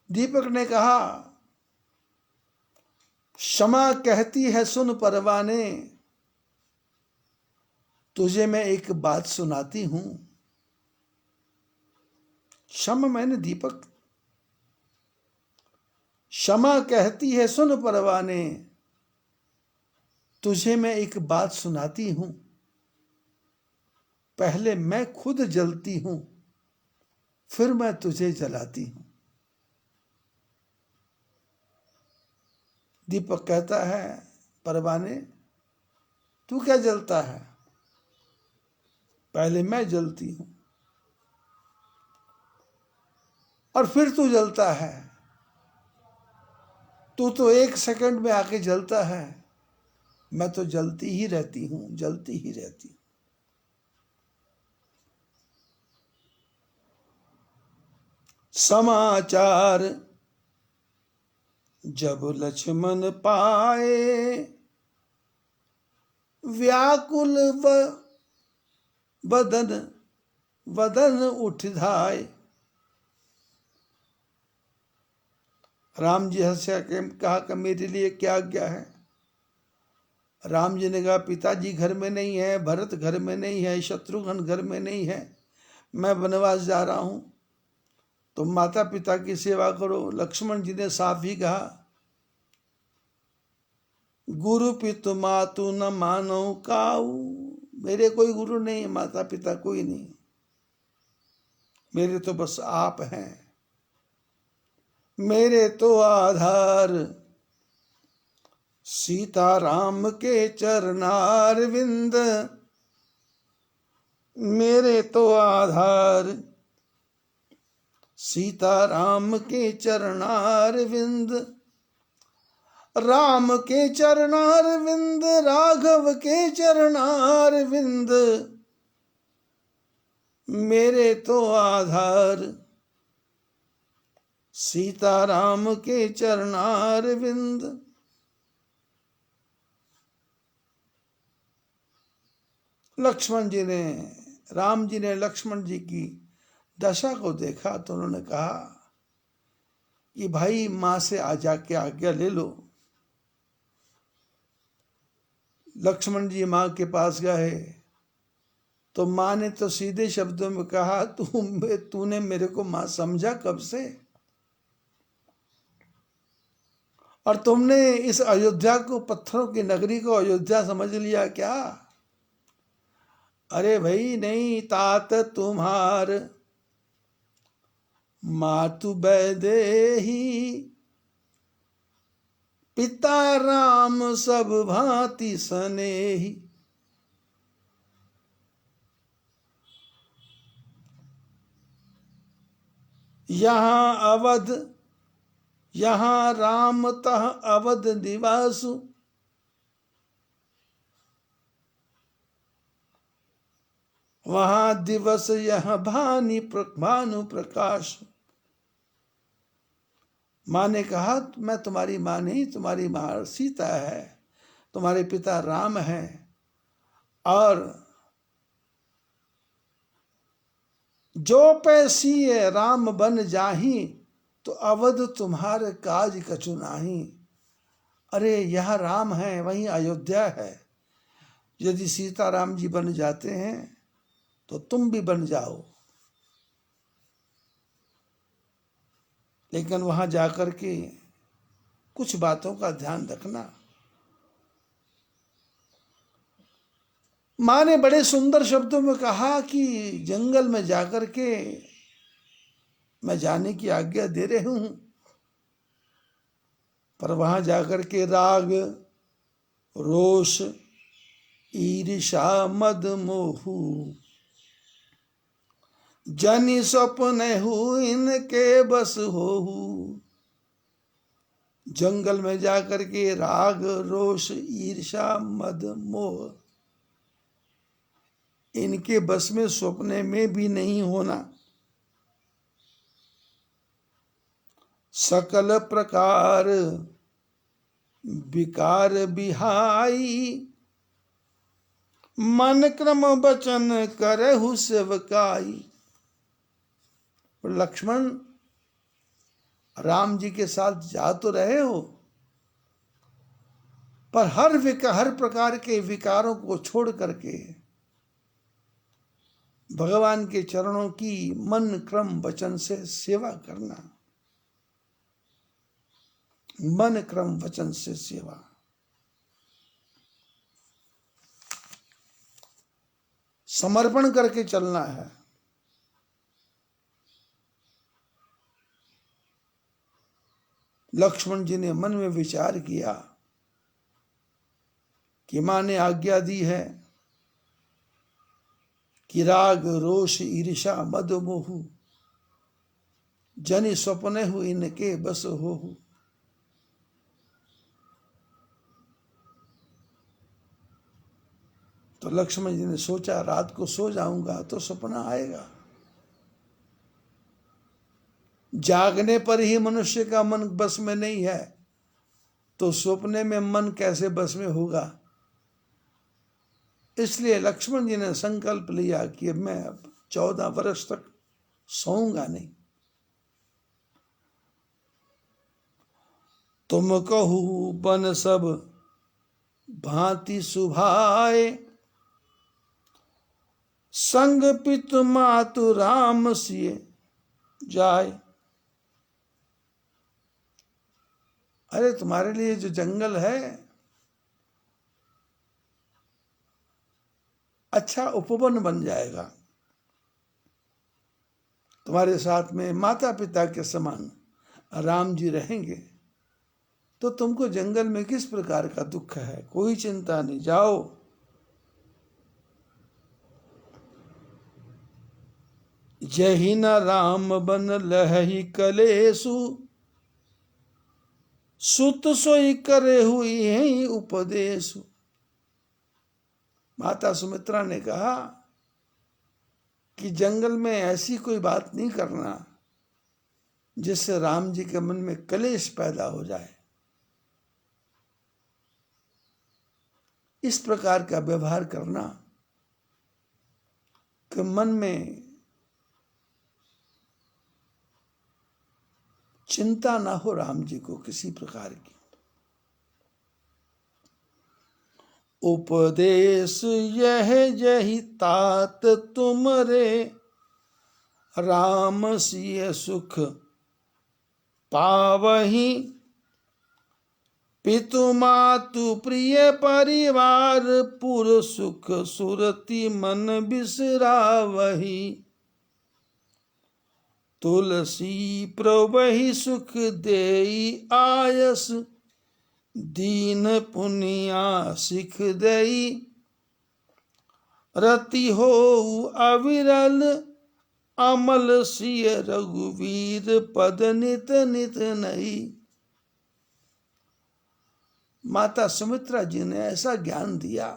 दीपक ने कहा, क्षमा कहती है सुन परवाने, तुझे मैं एक बात सुनाती हूं। क्षमा मैंने दीपक, क्षमा कहती है सुन परवाने, तुझे मैं एक बात सुनाती हूं। पहले मैं खुद जलती हूं, फिर मैं तुझे जलाती हूं। दीपक कहता है, परवाने तू क्या जलता है? पहले मैं जलती हूं और फिर तू जलता है। तू तो एक सेकंड में आके जलता है, मैं तो जलती ही रहती हूं, जलती ही रहती हूं। समाचार जब लक्ष्मण पाए, व्याकुल बदन वदन उठ धाए। राम जी हंसा के कहा कि मेरे लिए क्या आज्ञा है? राम जी ने कहा, पिताजी घर में नहीं है, भरत घर में नहीं है, शत्रुघ्न घर में नहीं है, मैं वनवास जा रहा हूं, तुम माता पिता की सेवा करो। लक्ष्मण जी ने साफ ही कहा, गुरु पितु मातु न मानो काऊ। मेरे कोई गुरु नहीं, माता पिता कोई नहीं, मेरे तो बस आप हैं। मेरे तो आधार सीता राम के चरणार विंद। मेरे तो आधार सीता राम के चरणार विंद। राम के चरणार विंद, राघव के चरणार विंद। मेरे तो आधार सीता राम के चरणार विंद। लक्ष्मण जी ने, राम जी ने लक्ष्मण जी की दशा को देखा तो उन्होंने कहा कि भाई मां से आ जाके आज्ञा ले लो। लक्ष्मण जी मां के पास गए तो मां ने तो सीधे शब्दों में कहा, तूने मेरे को मां समझा कब से? और तुमने इस अयोध्या को, पत्थरों की नगरी को अयोध्या समझ लिया क्या? अरे भाई नहीं, तात तुम्हार मातु बैदेही। पिता राम सब भांति सनेही। यहाँ अवध, यहाँ राम तह अवध निवासु। वहां दिवस यह भानु प्रकाश। मां ने कहा, मैं तुम्हारी मां नहीं, तुम्हारी मां सीता है, तुम्हारे पिता राम हैं, और जो पैसी राम बन जाही, तो अवध तुम्हारे काज कछु नाही। अरे यह राम है, वहीं अयोध्या है। यदि सीता राम जी बन जाते हैं तो तुम भी बन जाओ, लेकिन वहां जाकर के कुछ बातों का ध्यान रखना। मां ने बड़े सुंदर शब्दों में कहा कि जंगल में जाकर के मैं जाने की आज्ञा दे रही हूं, पर वहां जाकर के राग, रोष, ईर्षा, मद, मोहू, जनि स्वप्न हु इनके बस होहू। जंगल में जाकर के राग, रोष, ईर्षा, मद, मोह, इनके बस में स्वप्ने में भी नहीं होना। सकल प्रकार विकार बिहाई। मन क्रम बचन करहु सेवकाई। लक्ष्मण, राम जी के साथ जा तो रहे हो, पर हर प्रकार के विकारों को छोड़ करके भगवान के चरणों की मन क्रम वचन से सेवा करना। मन क्रम वचन से सेवा। समर्पण करके चलना है। लक्ष्मण जी ने मन में विचार किया कि मां ने आज्ञा दी है कि राग, रोष, ईर्षा, मद, मोहु, जनि स्वप्ने हु इनके बस होहु। तो लक्ष्मण जी ने सोचा, रात को सो जाऊंगा तो सपना आएगा। जागने पर ही मनुष्य का मन बस में नहीं है, तो सपने में मन कैसे बस में होगा? इसलिए लक्ष्मण जी ने संकल्प लिया कि मैं अब 14 वर्ष तक सोऊंगा नहीं। तुम कहू बन सब भांति सुभाए। संग पितु मातु राम सिए जाए। अरे तुम्हारे लिए जो जंगल है अच्छा उपवन बन जाएगा, तुम्हारे साथ में माता पिता के समान राम जी रहेंगे, तो तुमको जंगल में किस प्रकार का दुख है, कोई चिंता नहीं, जाओ। जही न राम बन लहही कलेसु, सुत सोई करे हुई है उपदेश। माता सुमित्रा ने कहा कि जंगल में ऐसी कोई बात नहीं करना जिससे राम जी के मन में कलेश पैदा हो जाए। इस प्रकार का व्यवहार करना कि मन में चिंता ना हो राम जी को किसी प्रकार की। उपदेश यह जहि तात तुमरे, राम सिय सुख पावही। पितु मातु प्रिय परिवार, पुर सुख सुरति मन बिसरावही। तुलसी प्रवहि सुख देई आयस, दीन पुनिया सिख दई। रति हो अविरल अमल सिय रघुवीर, पद नित नित नई। माता सुमित्रा जी ने ऐसा ज्ञान दिया,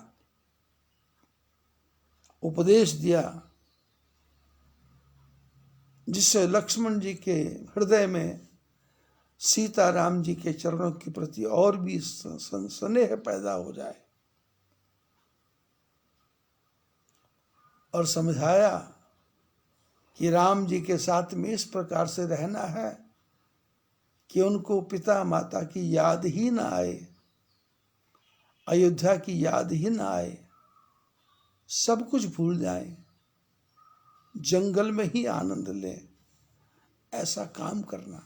उपदेश दिया, जिससे लक्ष्मण जी के हृदय में सीता राम जी के चरणों के प्रति और भी स्नेह पैदा हो जाए, और समझाया कि राम जी के साथ में इस प्रकार से रहना है कि उनको पिता माता की याद ही ना आए, अयोध्या की याद ही ना आए, सब कुछ भूल जाएं, जंगल में ही आनंद लें, ऐसा काम करना।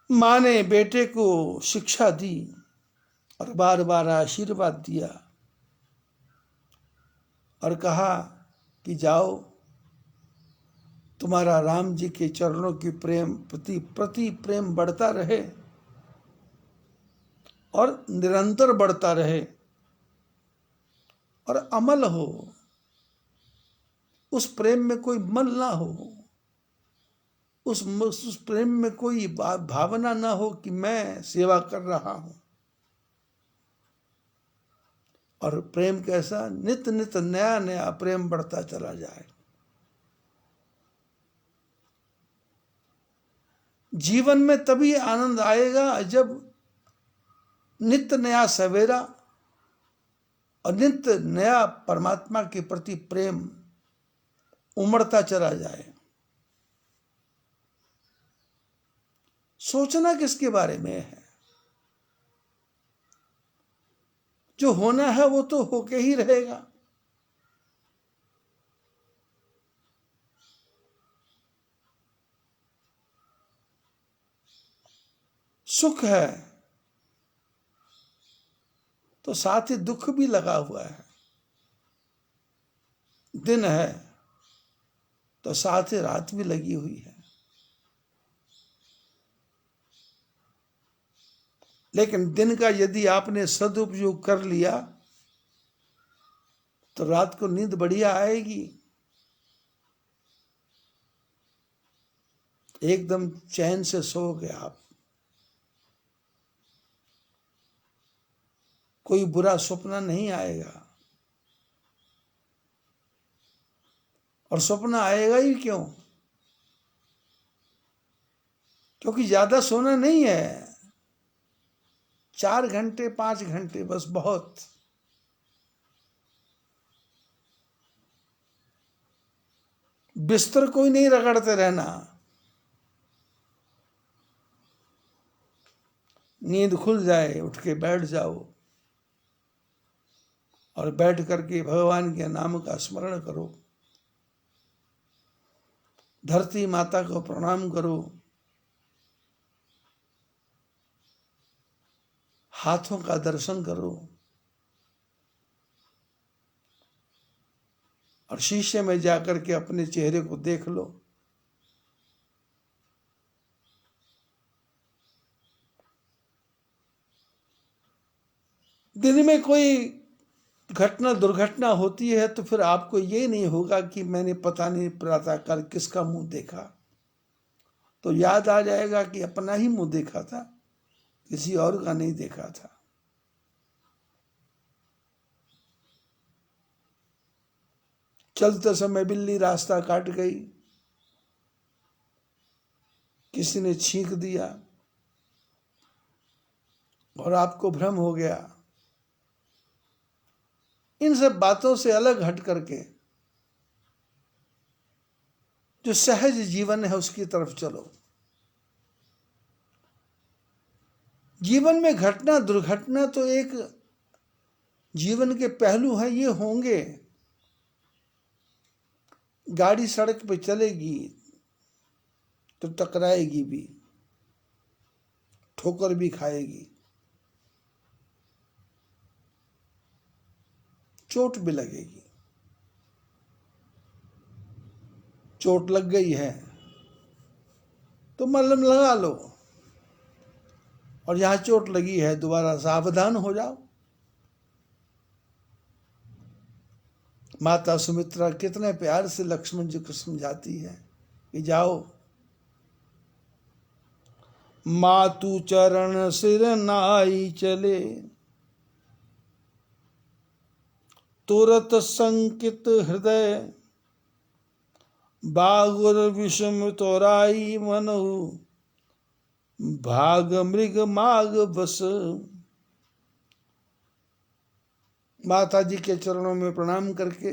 माँ ने बेटे को शिक्षा दी और बार बार आशीर्वाद दिया और कहा कि जाओ, तुम्हारा राम जी के चरणों की प्रति प्रेम बढ़ता रहे और निरंतर बढ़ता रहे और अमल हो, उस प्रेम में कोई मल ना हो, उस प्रेम में कोई भावना ना हो कि मैं सेवा कर रहा हूं। और प्रेम कैसा, नित नित नया नया प्रेम बढ़ता चला जाए। जीवन में तभी आनंद आएगा जब नित्य नया सवेरा और नित्य नया परमात्मा के प्रति प्रेम उमड़ता चला जाए। सोचना किसके बारे में है, जो होना है वो तो होके ही रहेगा। सुख है तो साथ ही दुख भी लगा हुआ है, दिन है तो साथ ही रात भी लगी हुई है। लेकिन दिन का यदि आपने सदुपयोग कर लिया तो रात को नींद बढ़िया आएगी, एकदम चैन से सोओगे आप, कोई बुरा सपना नहीं आएगा। और सपना आएगा ही क्यों, क्योंकि ज्यादा सोना नहीं है, 4 घंटे 5 घंटे बस बहुत। बिस्तर कोई नहीं रगड़ते रहना, नींद खुल जाए उठ के बैठ जाओ, और बैठ करके भगवान के नाम का स्मरण करो, धरती माता को प्रणाम करो, हाथों का दर्शन करो और शीशे में जाकर के अपने चेहरे को देख लो। दिन में कोई घटना दुर्घटना होती है तो फिर आपको ये नहीं होगा कि मैंने पता नहीं प्रातःकाल किसका मुंह देखा, तो याद आ जाएगा कि अपना ही मुंह देखा था, किसी और का नहीं देखा था। चलते समय बिल्ली रास्ता काट गई, किसी ने छींक दिया और आपको भ्रम हो गया। इन सब बातों से अलग हट करके जो सहज जीवन है उसकी तरफ चलो। जीवन में घटना दुर्घटना तो एक जीवन के पहलू हैं, ये होंगे। गाड़ी सड़क पे चलेगी तो टकराएगी भी, ठोकर भी खाएगी, चोट भी लगेगी। चोट लग गई है तो मलहम लगा लो, और जहां चोट लगी है दोबारा सावधान हो जाओ। माता सुमित्रा कितने प्यार से लक्ष्मण जी को समझाती है कि जाओ, मातु चरण सिर नाई चले, तुरत संकित हृदय, बागुर विषम तोराई मनहु, भाग मृग माग बस। माता जी के चरणों में प्रणाम करके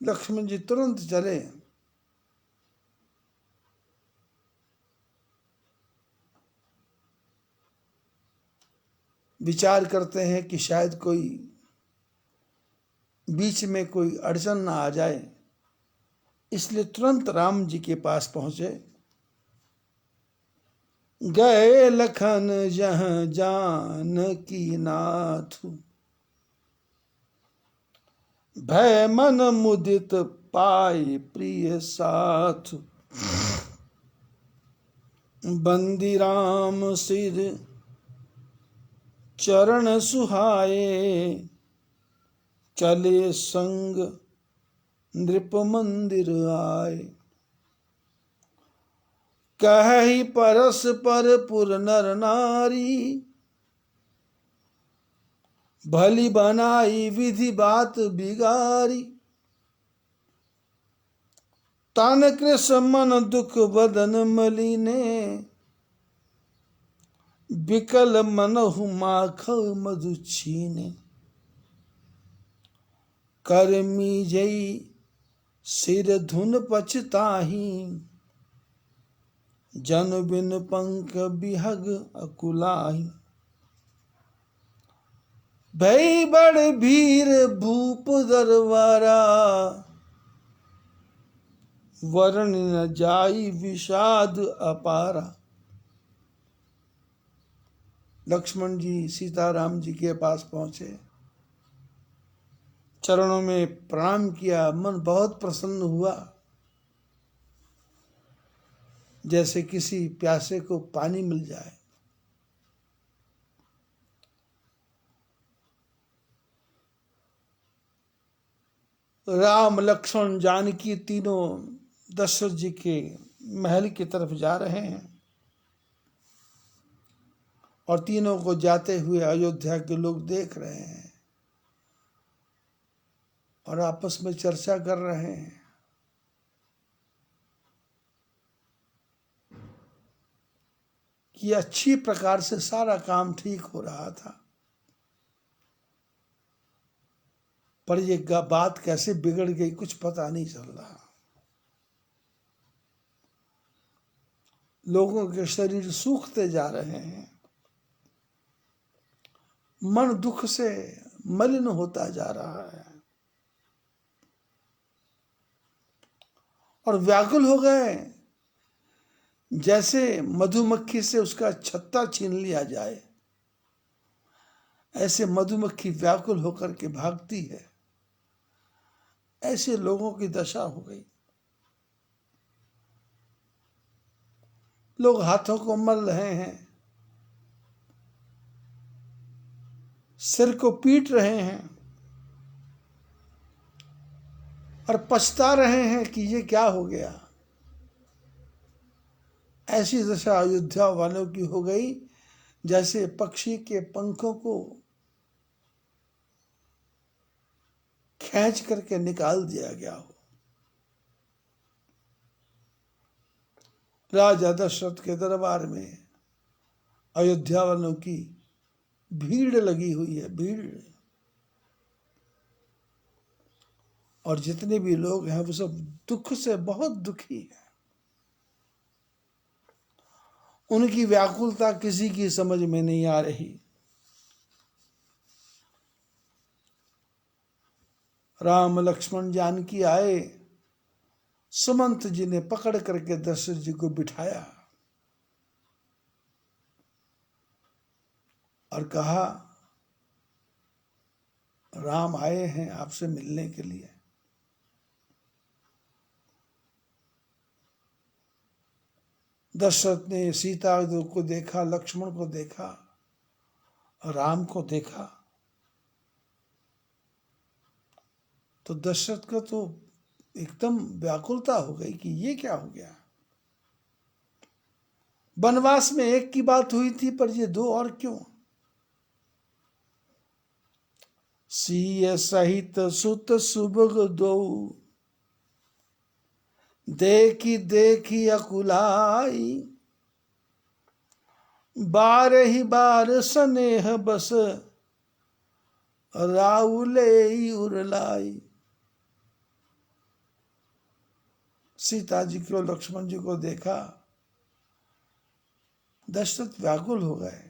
लक्ष्मण जी तुरंत चले। विचार करते हैं कि शायद कोई बीच में कोई अड़चन ना आ जाए, इसलिए तुरंत राम जी के पास पहुंचे। गए लखन जहाँ जानकी नाथ, भय मन मुदित पाए प्रिय साथ, बंदी राम सिर चरण सुहाए, चले संग नृप मंदिर आए। कहि परस्पर पुर नर नारी, भली बनाई विधि बात बिगारी। तान कृष मन दुख बदन मलिने, बिकल मनहु माख मधु छीने। करमी जई सिर धुन पछताही, जन बिन पंख बिहग अकुलाही। भई बड़ भीर भूप दरबारा, वरण न जाई विषाद अपारा। लक्ष्मण जी सीताराम जी के पास पहुंचे, चरणों में प्रणाम किया, मन बहुत प्रसन्न हुआ। जैसे किसी प्यासे को पानी मिल जाए। राम लक्ष्मण जानकी तीनों दशरथ जी के महल की तरफ जा रहे हैं और तीनों को जाते हुए अयोध्या के लोग देख रहे हैं और आपस में चर्चा कर रहे हैं। कि अच्छी प्रकार से सारा काम ठीक हो रहा था, पर ये बात कैसे बिगड़ गई कुछ पता नहीं चल रहा। लोगों के शरीर सूखते जा रहे हैं, मन दुख से मलिन होता जा रहा है और व्याकुल हो गए, जैसे मधुमक्खी से उसका छत्ता छीन लिया जाए, ऐसे मधुमक्खी व्याकुल होकर के भागती है। ऐसे लोगों की दशा हो गई। लोग हाथों को मल रहे हैं, सिर को पीट रहे हैं और पछता रहे हैं कि ये क्या हो गया। ऐसी दशा अयोध्या वालों की हो गई जैसे पक्षी के पंखों को खींच करके निकाल दिया गया हो। राजा दशरथ के दरबार में अयोध्या वालों की भीड़ लगी हुई है, भीड़। और जितने भी लोग हैं वो सब दुख से बहुत दुखी हैं। उनकी व्याकुलता किसी की समझ में नहीं आ रही। राम लक्ष्मण जानकी आए, सुमंत जी ने पकड़ करके दशरथ जी को बिठाया और कहा, राम आए हैं आपसे मिलने के लिए। दशरथ ने सीता को देखा, लक्ष्मण को देखा, राम को देखा, तो दशरथ को तो एकदम व्याकुलता हो गई कि ये क्या हो गया। वनवास में एक की बात हुई थी, पर ये दो और क्यों। सीय सहित सुत सुभग दो, देखी देखी अकुलाई, बार ही बार स्नेह बस राउले उरलाई। सीता जी को, लक्ष्मण जी को देखा, दशरथ व्याकुल हो गए।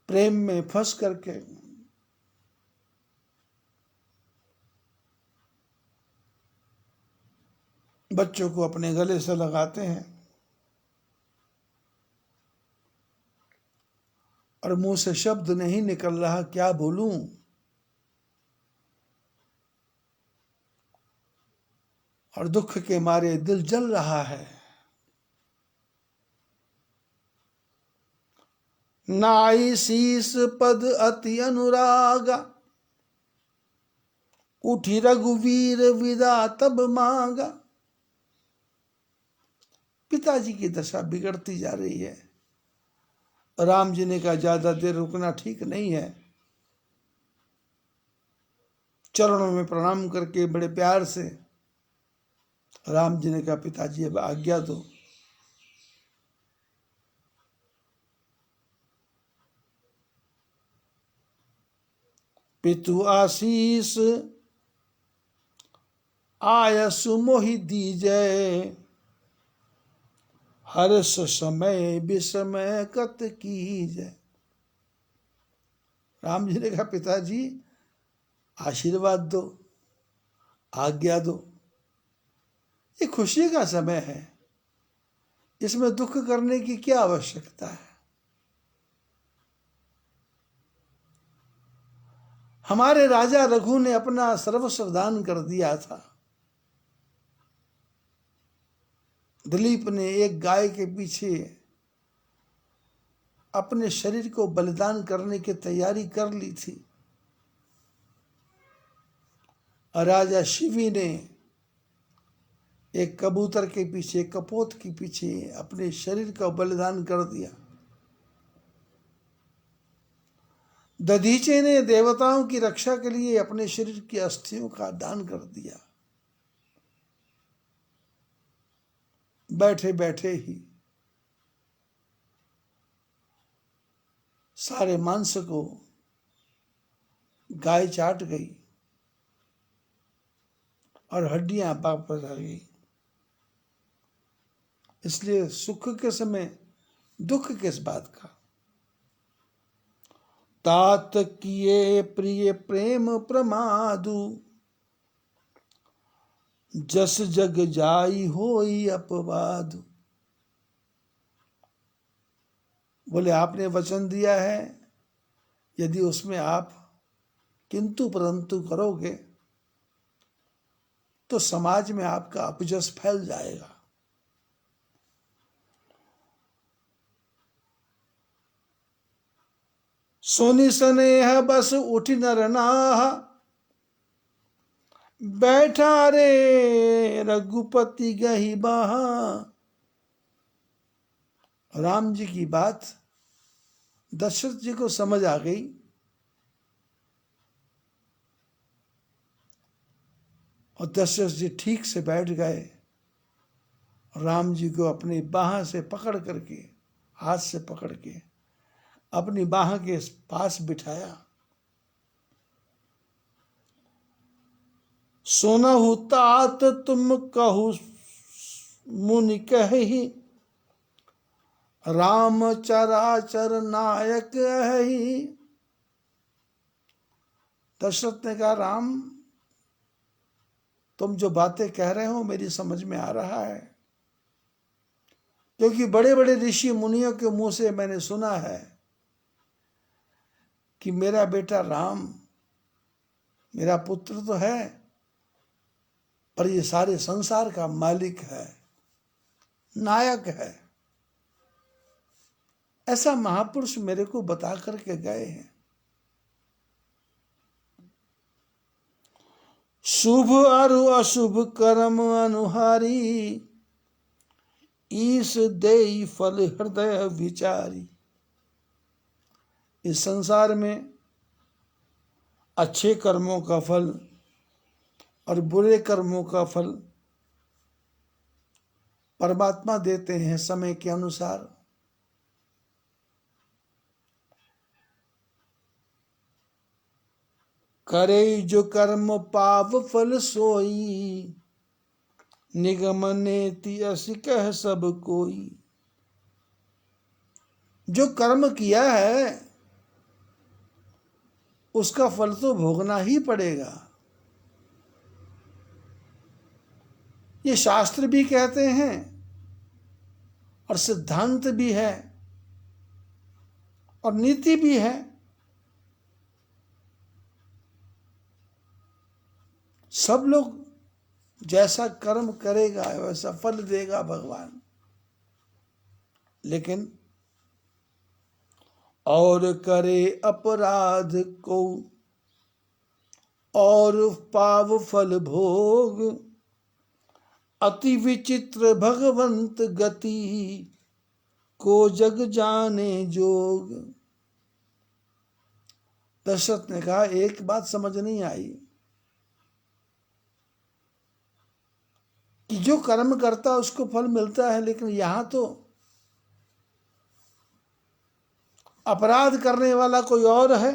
प्रेम में फंस करके बच्चों को अपने गले से लगाते हैं और मुंह से शब्द नहीं निकल रहा, क्या बोलूं। और दुख के मारे दिल जल रहा है। नाई शीस पद अति अनुरागा, उठी रघुवीर विदा तब मांगा। पिताजी की दशा बिगड़ती जा रही है। राम जी ने कहा, ज्यादा देर रुकना ठीक नहीं है। चरणों में प्रणाम करके बड़े प्यार से राम जी ने कहा, पिताजी अब आज्ञा दो। पितु आशीष आयसु मोहि दीजय, हर्ष समय विस्मय कत कीजय। राम जी ने कहा, पिताजी आशीर्वाद दो, आज्ञा दो। ये खुशी का समय है, इसमें दुख करने की क्या आवश्यकता है। हमारे राजा रघु ने अपना सर्वस्व दान कर दिया था। दिलीप ने एक गाय के पीछे अपने शरीर को बलिदान करने की तैयारी कर ली थी। और राजा शिवी ने एक कबूतर के पीछे, कपोत के पीछे अपने शरीर का बलिदान कर दिया। दधीचे ने देवताओं की रक्षा के लिए अपने शरीर की अस्थियों का दान कर दिया। बैठे बैठे ही सारे मांस को गाय चाट गई और हड्डियां वापस आ गई। इसलिए सुख के समय दुख किस बात का। तात किए प्रिय प्रेम प्रमादु, जस जग जाई होई अपवाद। बोले आपने वचन दिया है, यदि उसमें आप किंतु परंतु करोगे तो समाज में आपका अपजस फैल जाएगा। सोनी स्नेह बस उठ नर नाह, बैठा रे रघुपति गही बहा। राम जी की बात दशरथ जी को समझ आ गई। और दशरथ जी ठीक से बैठ गए, राम जी को अपनी बाह से पकड़ करके, हाथ से पकड़ के अपनी बाह के पास बिठाया। सोनहु तात तुम कहु मुनि कहि, राम चराचर नायक है। दशरथ ने कहा, राम तुम जो बातें कह रहे हो मेरी समझ में आ रहा है, क्योंकि बड़े बड़े ऋषि मुनियों के मुंह से मैंने सुना है कि मेरा बेटा राम मेरा पुत्र तो है, पर ये सारे संसार का मालिक है, नायक है। ऐसा महापुरुष मेरे को बता करके गए हैं। शुभ अरु अशुभ कर्म अनुहारी, ईश देई फल हृदय विचारी। इस संसार में अच्छे कर्मों का फल और बुरे कर्मों का फल परमात्मा देते हैं समय के अनुसार। करे जो कर्म पाव फल सोई, निगम नेति असि कह सब कोई। जो कर्म किया है उसका फल तो भोगना ही पड़ेगा। ये शास्त्र भी कहते हैं और सिद्धांत भी है और नीति भी है। सब लोग जैसा कर्म करेगा वैसा फल देगा भगवान। लेकिन और करे अपराध को और पाव फल भोग, अति विचित्र भगवंत गति को जग जाने जोग। दशरथ ने कहा, एक बात समझ नहीं आई कि जो कर्म करता है उसको फल मिलता है, लेकिन यहां तो अपराध करने वाला कोई और है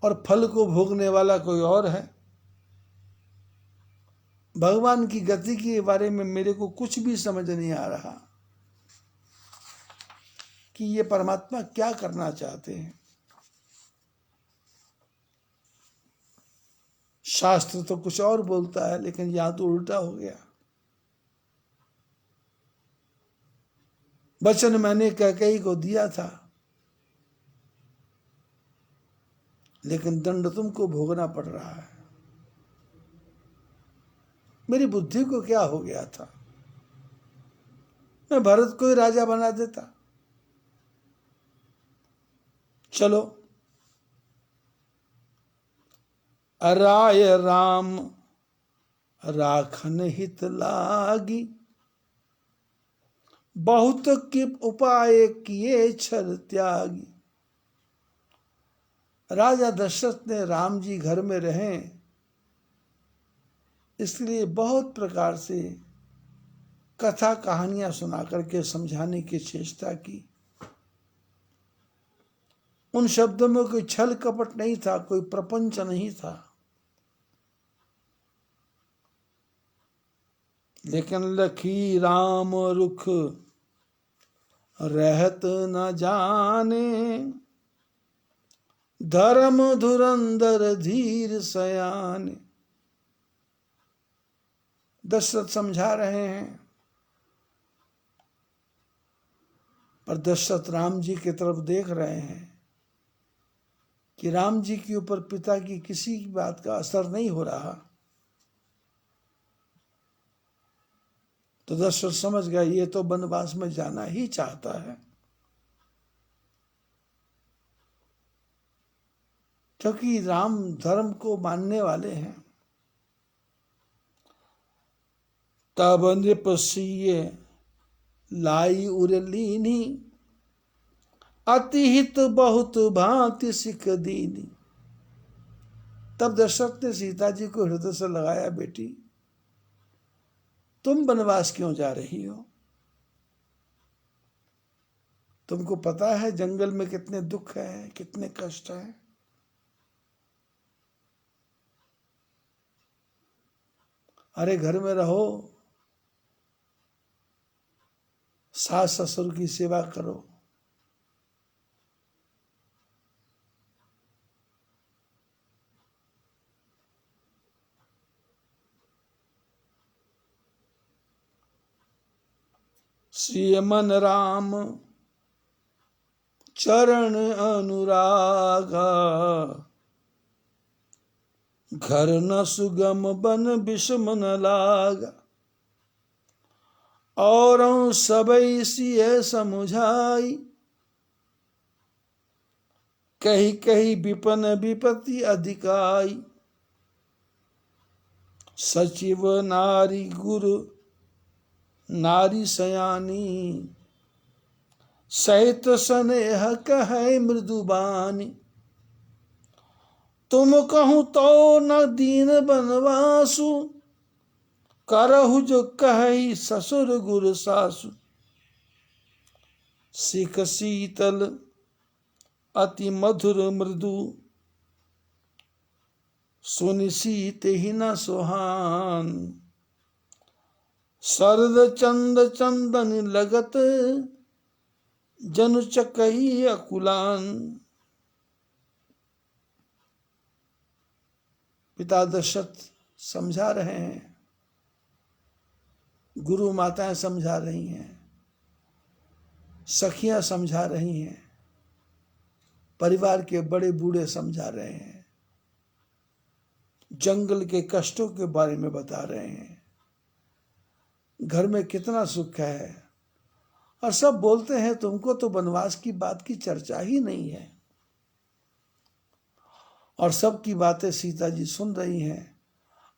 और फल को भोगने वाला कोई और है। भगवान की गति के बारे में मेरे को कुछ भी समझ नहीं आ रहा कि ये परमात्मा क्या करना चाहते हैं। शास्त्र तो कुछ और बोलता है, लेकिन यहां तो उल्टा हो गया। वचन मैंने कैकेयी को दिया था, लेकिन दंड तुमको भोगना पड़ रहा है। मेरी बुद्धि को क्या हो गया था? मैं भरत को ही राजा बना देता। चलो, राय राम राखन हित लागी, बहुत के उपाय किए छल त्यागी। राजा दशरथ ने राम जी घर में रहें इसलिए बहुत प्रकार से कथा कहानियां सुना करके समझाने की चेष्टा की। उन शब्दों में कोई छल कपट नहीं था, कोई प्रपंच नहीं था। लेकिन लखी राम रुख रहत न जाने, धर्म धुरंधर धीर सयाने। दशरथ समझा रहे हैं, पर दशरथ राम जी की तरफ देख रहे हैं कि राम जी के ऊपर पिता की किसी की बात का असर नहीं हो रहा। तो दशरथ समझ गया ये तो वनवास में जाना ही चाहता है, क्योंकि राम धर्म को मानने वाले हैं। तब नृपसिय लाई उरलीनी, अतिहित बहुत भांति सिख दीनी। तब दशरथ ने सीता जी को हृदय से लगाया, बेटी तुम वनवास क्यों जा रही हो? तुमको पता है जंगल में कितने दुख है, कितने कष्ट है। अरे घर में रहो, सास ससुर की सेवा करो, श्रीमन राम चरण अनुरागा, घर न सुगम बन विषम न लागा। और सबई सिय समुझाई, कही कही विपन विपत्ति अधिकाई। सचिव नारी गुरु नारी सयानी, सहित स्नेह कहे मृदुबानी। तुम कहूँ तो न दीन बनवासु, करहु जो कही ससुर गुरु सासु। सिख शीतल अति मधुर मृदु, सुनि सीत ही न सुहान। शरद चंद चंदन लगत, जनु चकही अकुलान। पिता दशरथ समझा रहे हैं, गुरु माताएं समझा रही हैं, सखियां समझा रही हैं, परिवार के बड़े बूढ़े समझा रहे हैं, जंगल के कष्टों के बारे में बता रहे हैं, घर में कितना सुख है। और सब बोलते हैं तुमको तो वनवास की बात की चर्चा ही नहीं है। और सबकी बातें सीता जी सुन रही हैं,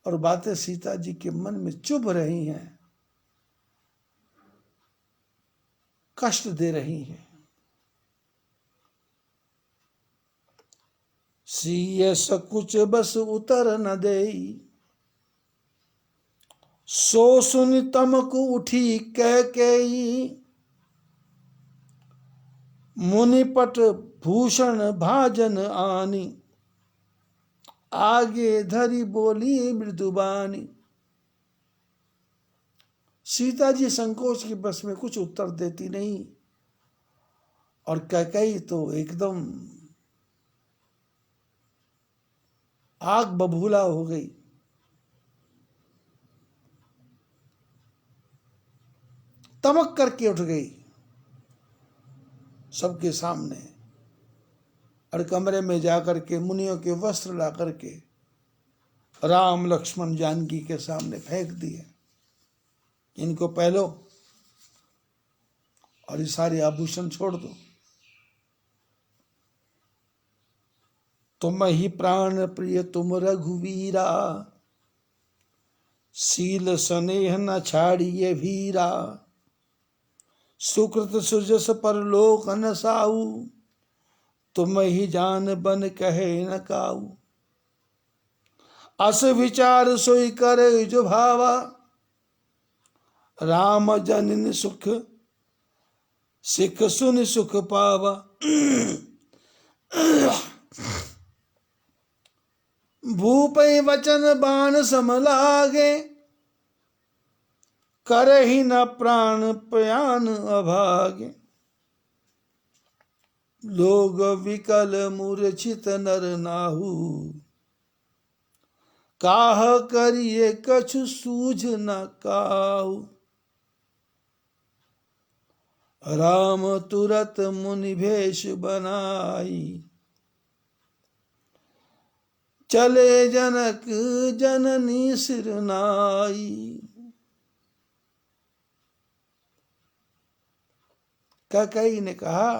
और बातें सीता जी के मन में चुभ रही हैं, कष्ट दे रही हैं। सीय सकुच बस उतर न देई, सो सुनि तमक उठी कैकेयी। मुनिपट भूषण भाजन आनी, आगे धरी बोली मृदुबानी। सीता जी संकोच की बस में कुछ उत्तर देती नहीं, और कैकेयी तो एकदम आग बबूला हो गई। तमक करके उठ गई सबके सामने, और कमरे में जाकर के मुनियों के वस्त्र ला करके राम लक्ष्मण जानकी के सामने फेंक दिए। इनको पहलो और ये सारे आभूषण छोड़ दो। तुम ही प्राण प्रिय तुम रघुवीरा, शील स्नेह न छाड़िए भीरा। सुकृत सुजस परलोक न साऊ, तुम ही जान बन कहे न काऊ। अस विचार सोई करे जो भावा, राम जननी सुख सिख सुन सुख पावा। भूपै वचन बाण सम लागे, करहि न प्राण पयान अभागे, लोग विकल मूर्छित नर नाहु, काह करिए कछु सूझ न काहू। राम तुरत मुनि भेष बनाई, चले जनक जननी सिर नाई। कैकेयी ने कहा,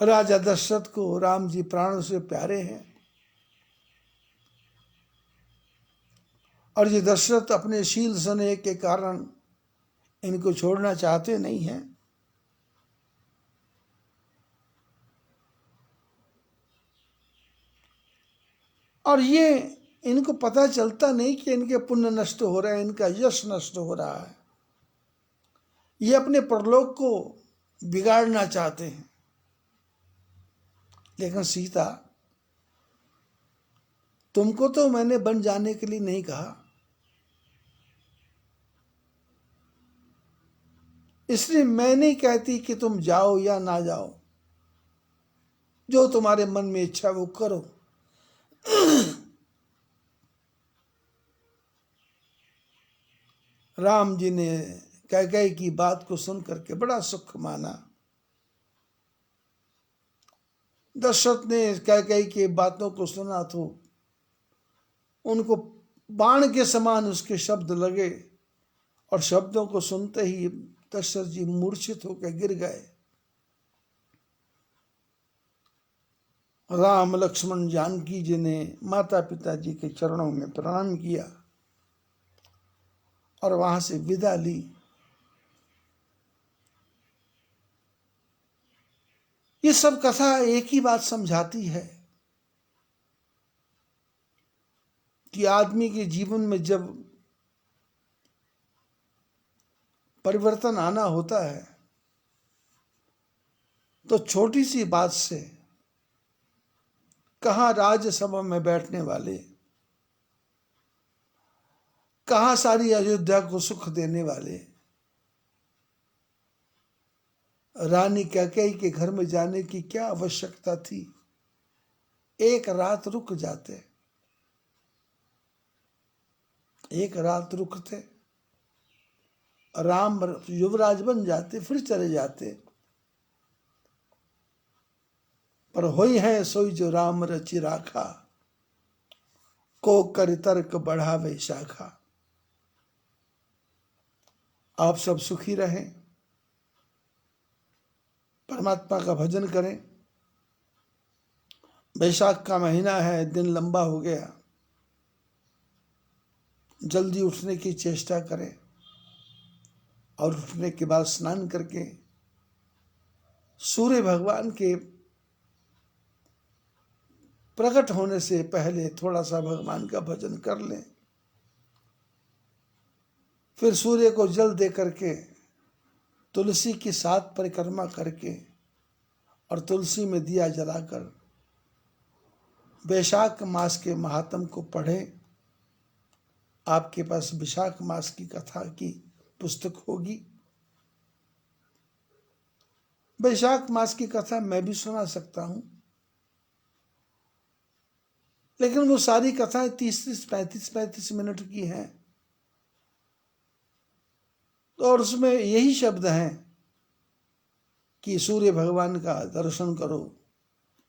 राजा दशरथ को राम जी प्राणों से प्यारे हैं, और ये दशरथ अपने शील स्नेह के कारण इनको छोड़ना चाहते नहीं हैं। और ये इनको पता चलता नहीं कि इनके पुण्य नष्ट हो रहे हैं, इनका यश नष्ट हो रहा है। ये अपने परलोक को बिगाड़ना चाहते हैं। लेकिन सीता, तुमको तो मैंने बन जाने के लिए नहीं कहा, इसलिए मैं नहीं कहती कि तुम जाओ या ना जाओ, जो तुम्हारे मन में इच्छा वो करो। राम जी ने कैकेयी की बात को सुन करके बड़ा सुख माना। दशरथ ने कैकेयी की बातों को सुना तो उनको बाण के समान उसके शब्द लगे, और शब्दों को सुनते ही दशरथ जी मूर्छित होकर गिर गए। राम लक्ष्मण जानकी जी ने माता पिता जी के चरणों में प्रणाम किया और वहां से विदा ली। ये सब कथा एक ही बात समझाती है कि आदमी के जीवन में जब परिवर्तन आना होता है तो छोटी सी बात से कहाँ राज्यसभा में बैठने वाले, कहाँ सारी अयोध्या को सुख देने वाले, रानी कैकेयी के घर में जाने की क्या आवश्यकता थी। एक रात रुक जाते, एक रात रुकते, राम युवराज बन जाते, फिर चले जाते। पर होई है सोई जो राम रचि राखा, को कर तर्क बढ़ावे शाखा। आप सब सुखी रहें, परमात्मा का भजन करें। वैशाख का महीना है, दिन लंबा हो गया, जल्दी उठने की चेष्टा करें और उठने के बाद स्नान करके सूर्य भगवान के प्रकट होने से पहले थोड़ा सा भगवान का भजन कर लें। फिर सूर्य को जल दे करके तुलसी की 7 परिक्रमा करके और तुलसी में दिया जलाकर वैशाख मास के महात्म को पढ़ें। आपके पास वैशाख मास की कथा की पुस्तक होगी। वैशाख मास की कथा मैं भी सुना सकता हूं, लेकिन वो सारी कथाएं 30-35 मिनट की हैं, और उसमें यही शब्द हैं कि सूर्य भगवान का दर्शन करो,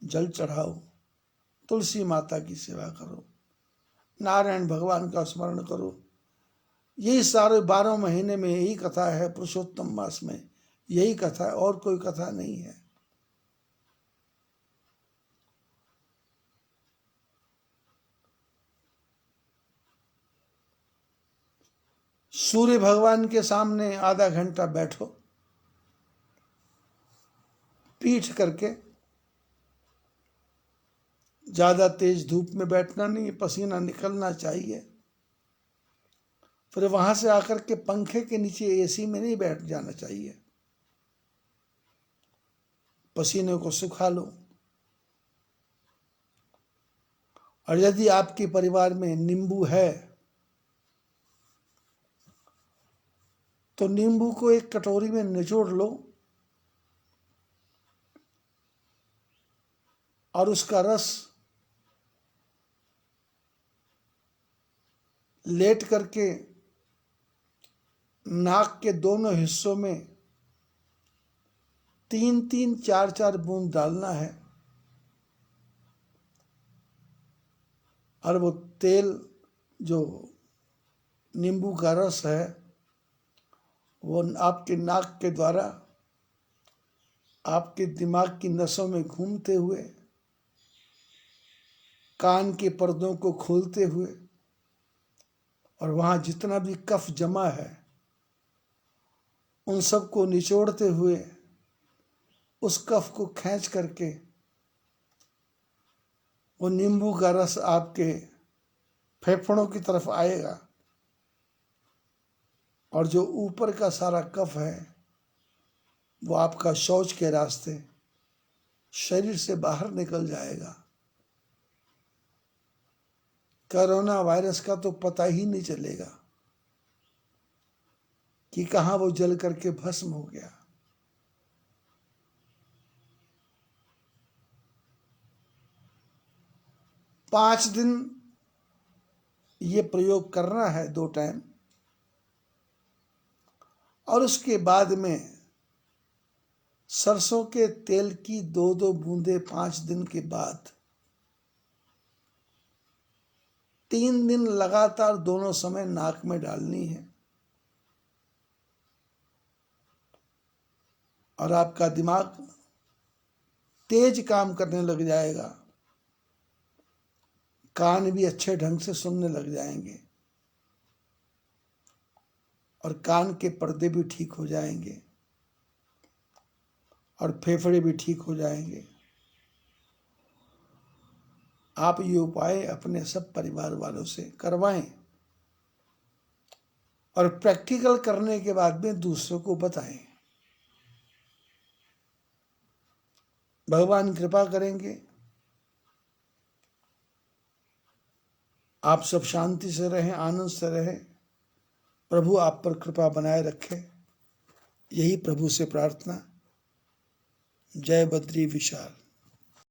जल चढ़ाओ, तुलसी माता की सेवा करो, नारायण भगवान का स्मरण करो। यही सारे 12 महीने में यही कथा है। पुरुषोत्तम मास में यही कथा है, और कोई कथा नहीं है। सूर्य भगवान के सामने आधा घंटा बैठो, पीठ करके। ज्यादा तेज धूप में बैठना नहीं, पसीना निकलना चाहिए। फिर वहां से आकर के पंखे के नीचे एसी में नहीं बैठ जाना चाहिए। पसीने को सुखा लो और यदि आपके परिवार में नींबू है तो नींबू को एक कटोरी में निचोड़ लो और उसका रस लेट करके नाक के दोनों हिस्सों में 3-3, 4-4 बूंद डालना है और वो तेल जो नींबू का रस है वो आपके नाक के द्वारा आपके दिमाग की नसों में घूमते हुए, कान के पर्दों को खोलते हुए और वहाँ जितना भी कफ जमा है उन सबको निचोड़ते हुए उस कफ को खींच करके वो नींबू का रस आपके फेफड़ों की तरफ आएगा और जो ऊपर का सारा कफ है वो आपका शौच के रास्ते शरीर से बाहर निकल जाएगा। कोरोना वायरस का तो पता ही नहीं चलेगा कि कहाँ वो जल करके भस्म हो गया। पाँच दिन ये प्रयोग करना है 2 टाइम और उसके बाद में सरसों के तेल की 2-2 बूंदें 5 दिन के बाद 3 दिन लगातार दोनों समय नाक में डालनी है और आपका दिमाग तेज काम करने लग जाएगा, कान भी अच्छे ढंग से सुनने लग जाएंगे और कान के पर्दे भी ठीक हो जाएंगे और फेफड़े भी ठीक हो जाएंगे। आप ये उपाय अपने सब परिवार वालों से करवाएं और प्रैक्टिकल करने के बाद में दूसरों को बताएं। भगवान कृपा करेंगे, आप सब शांति से रहें, आनंद से रहें, प्रभु आप पर कृपा बनाए रखे, यही प्रभु से प्रार्थना। जय बद्री विशाल।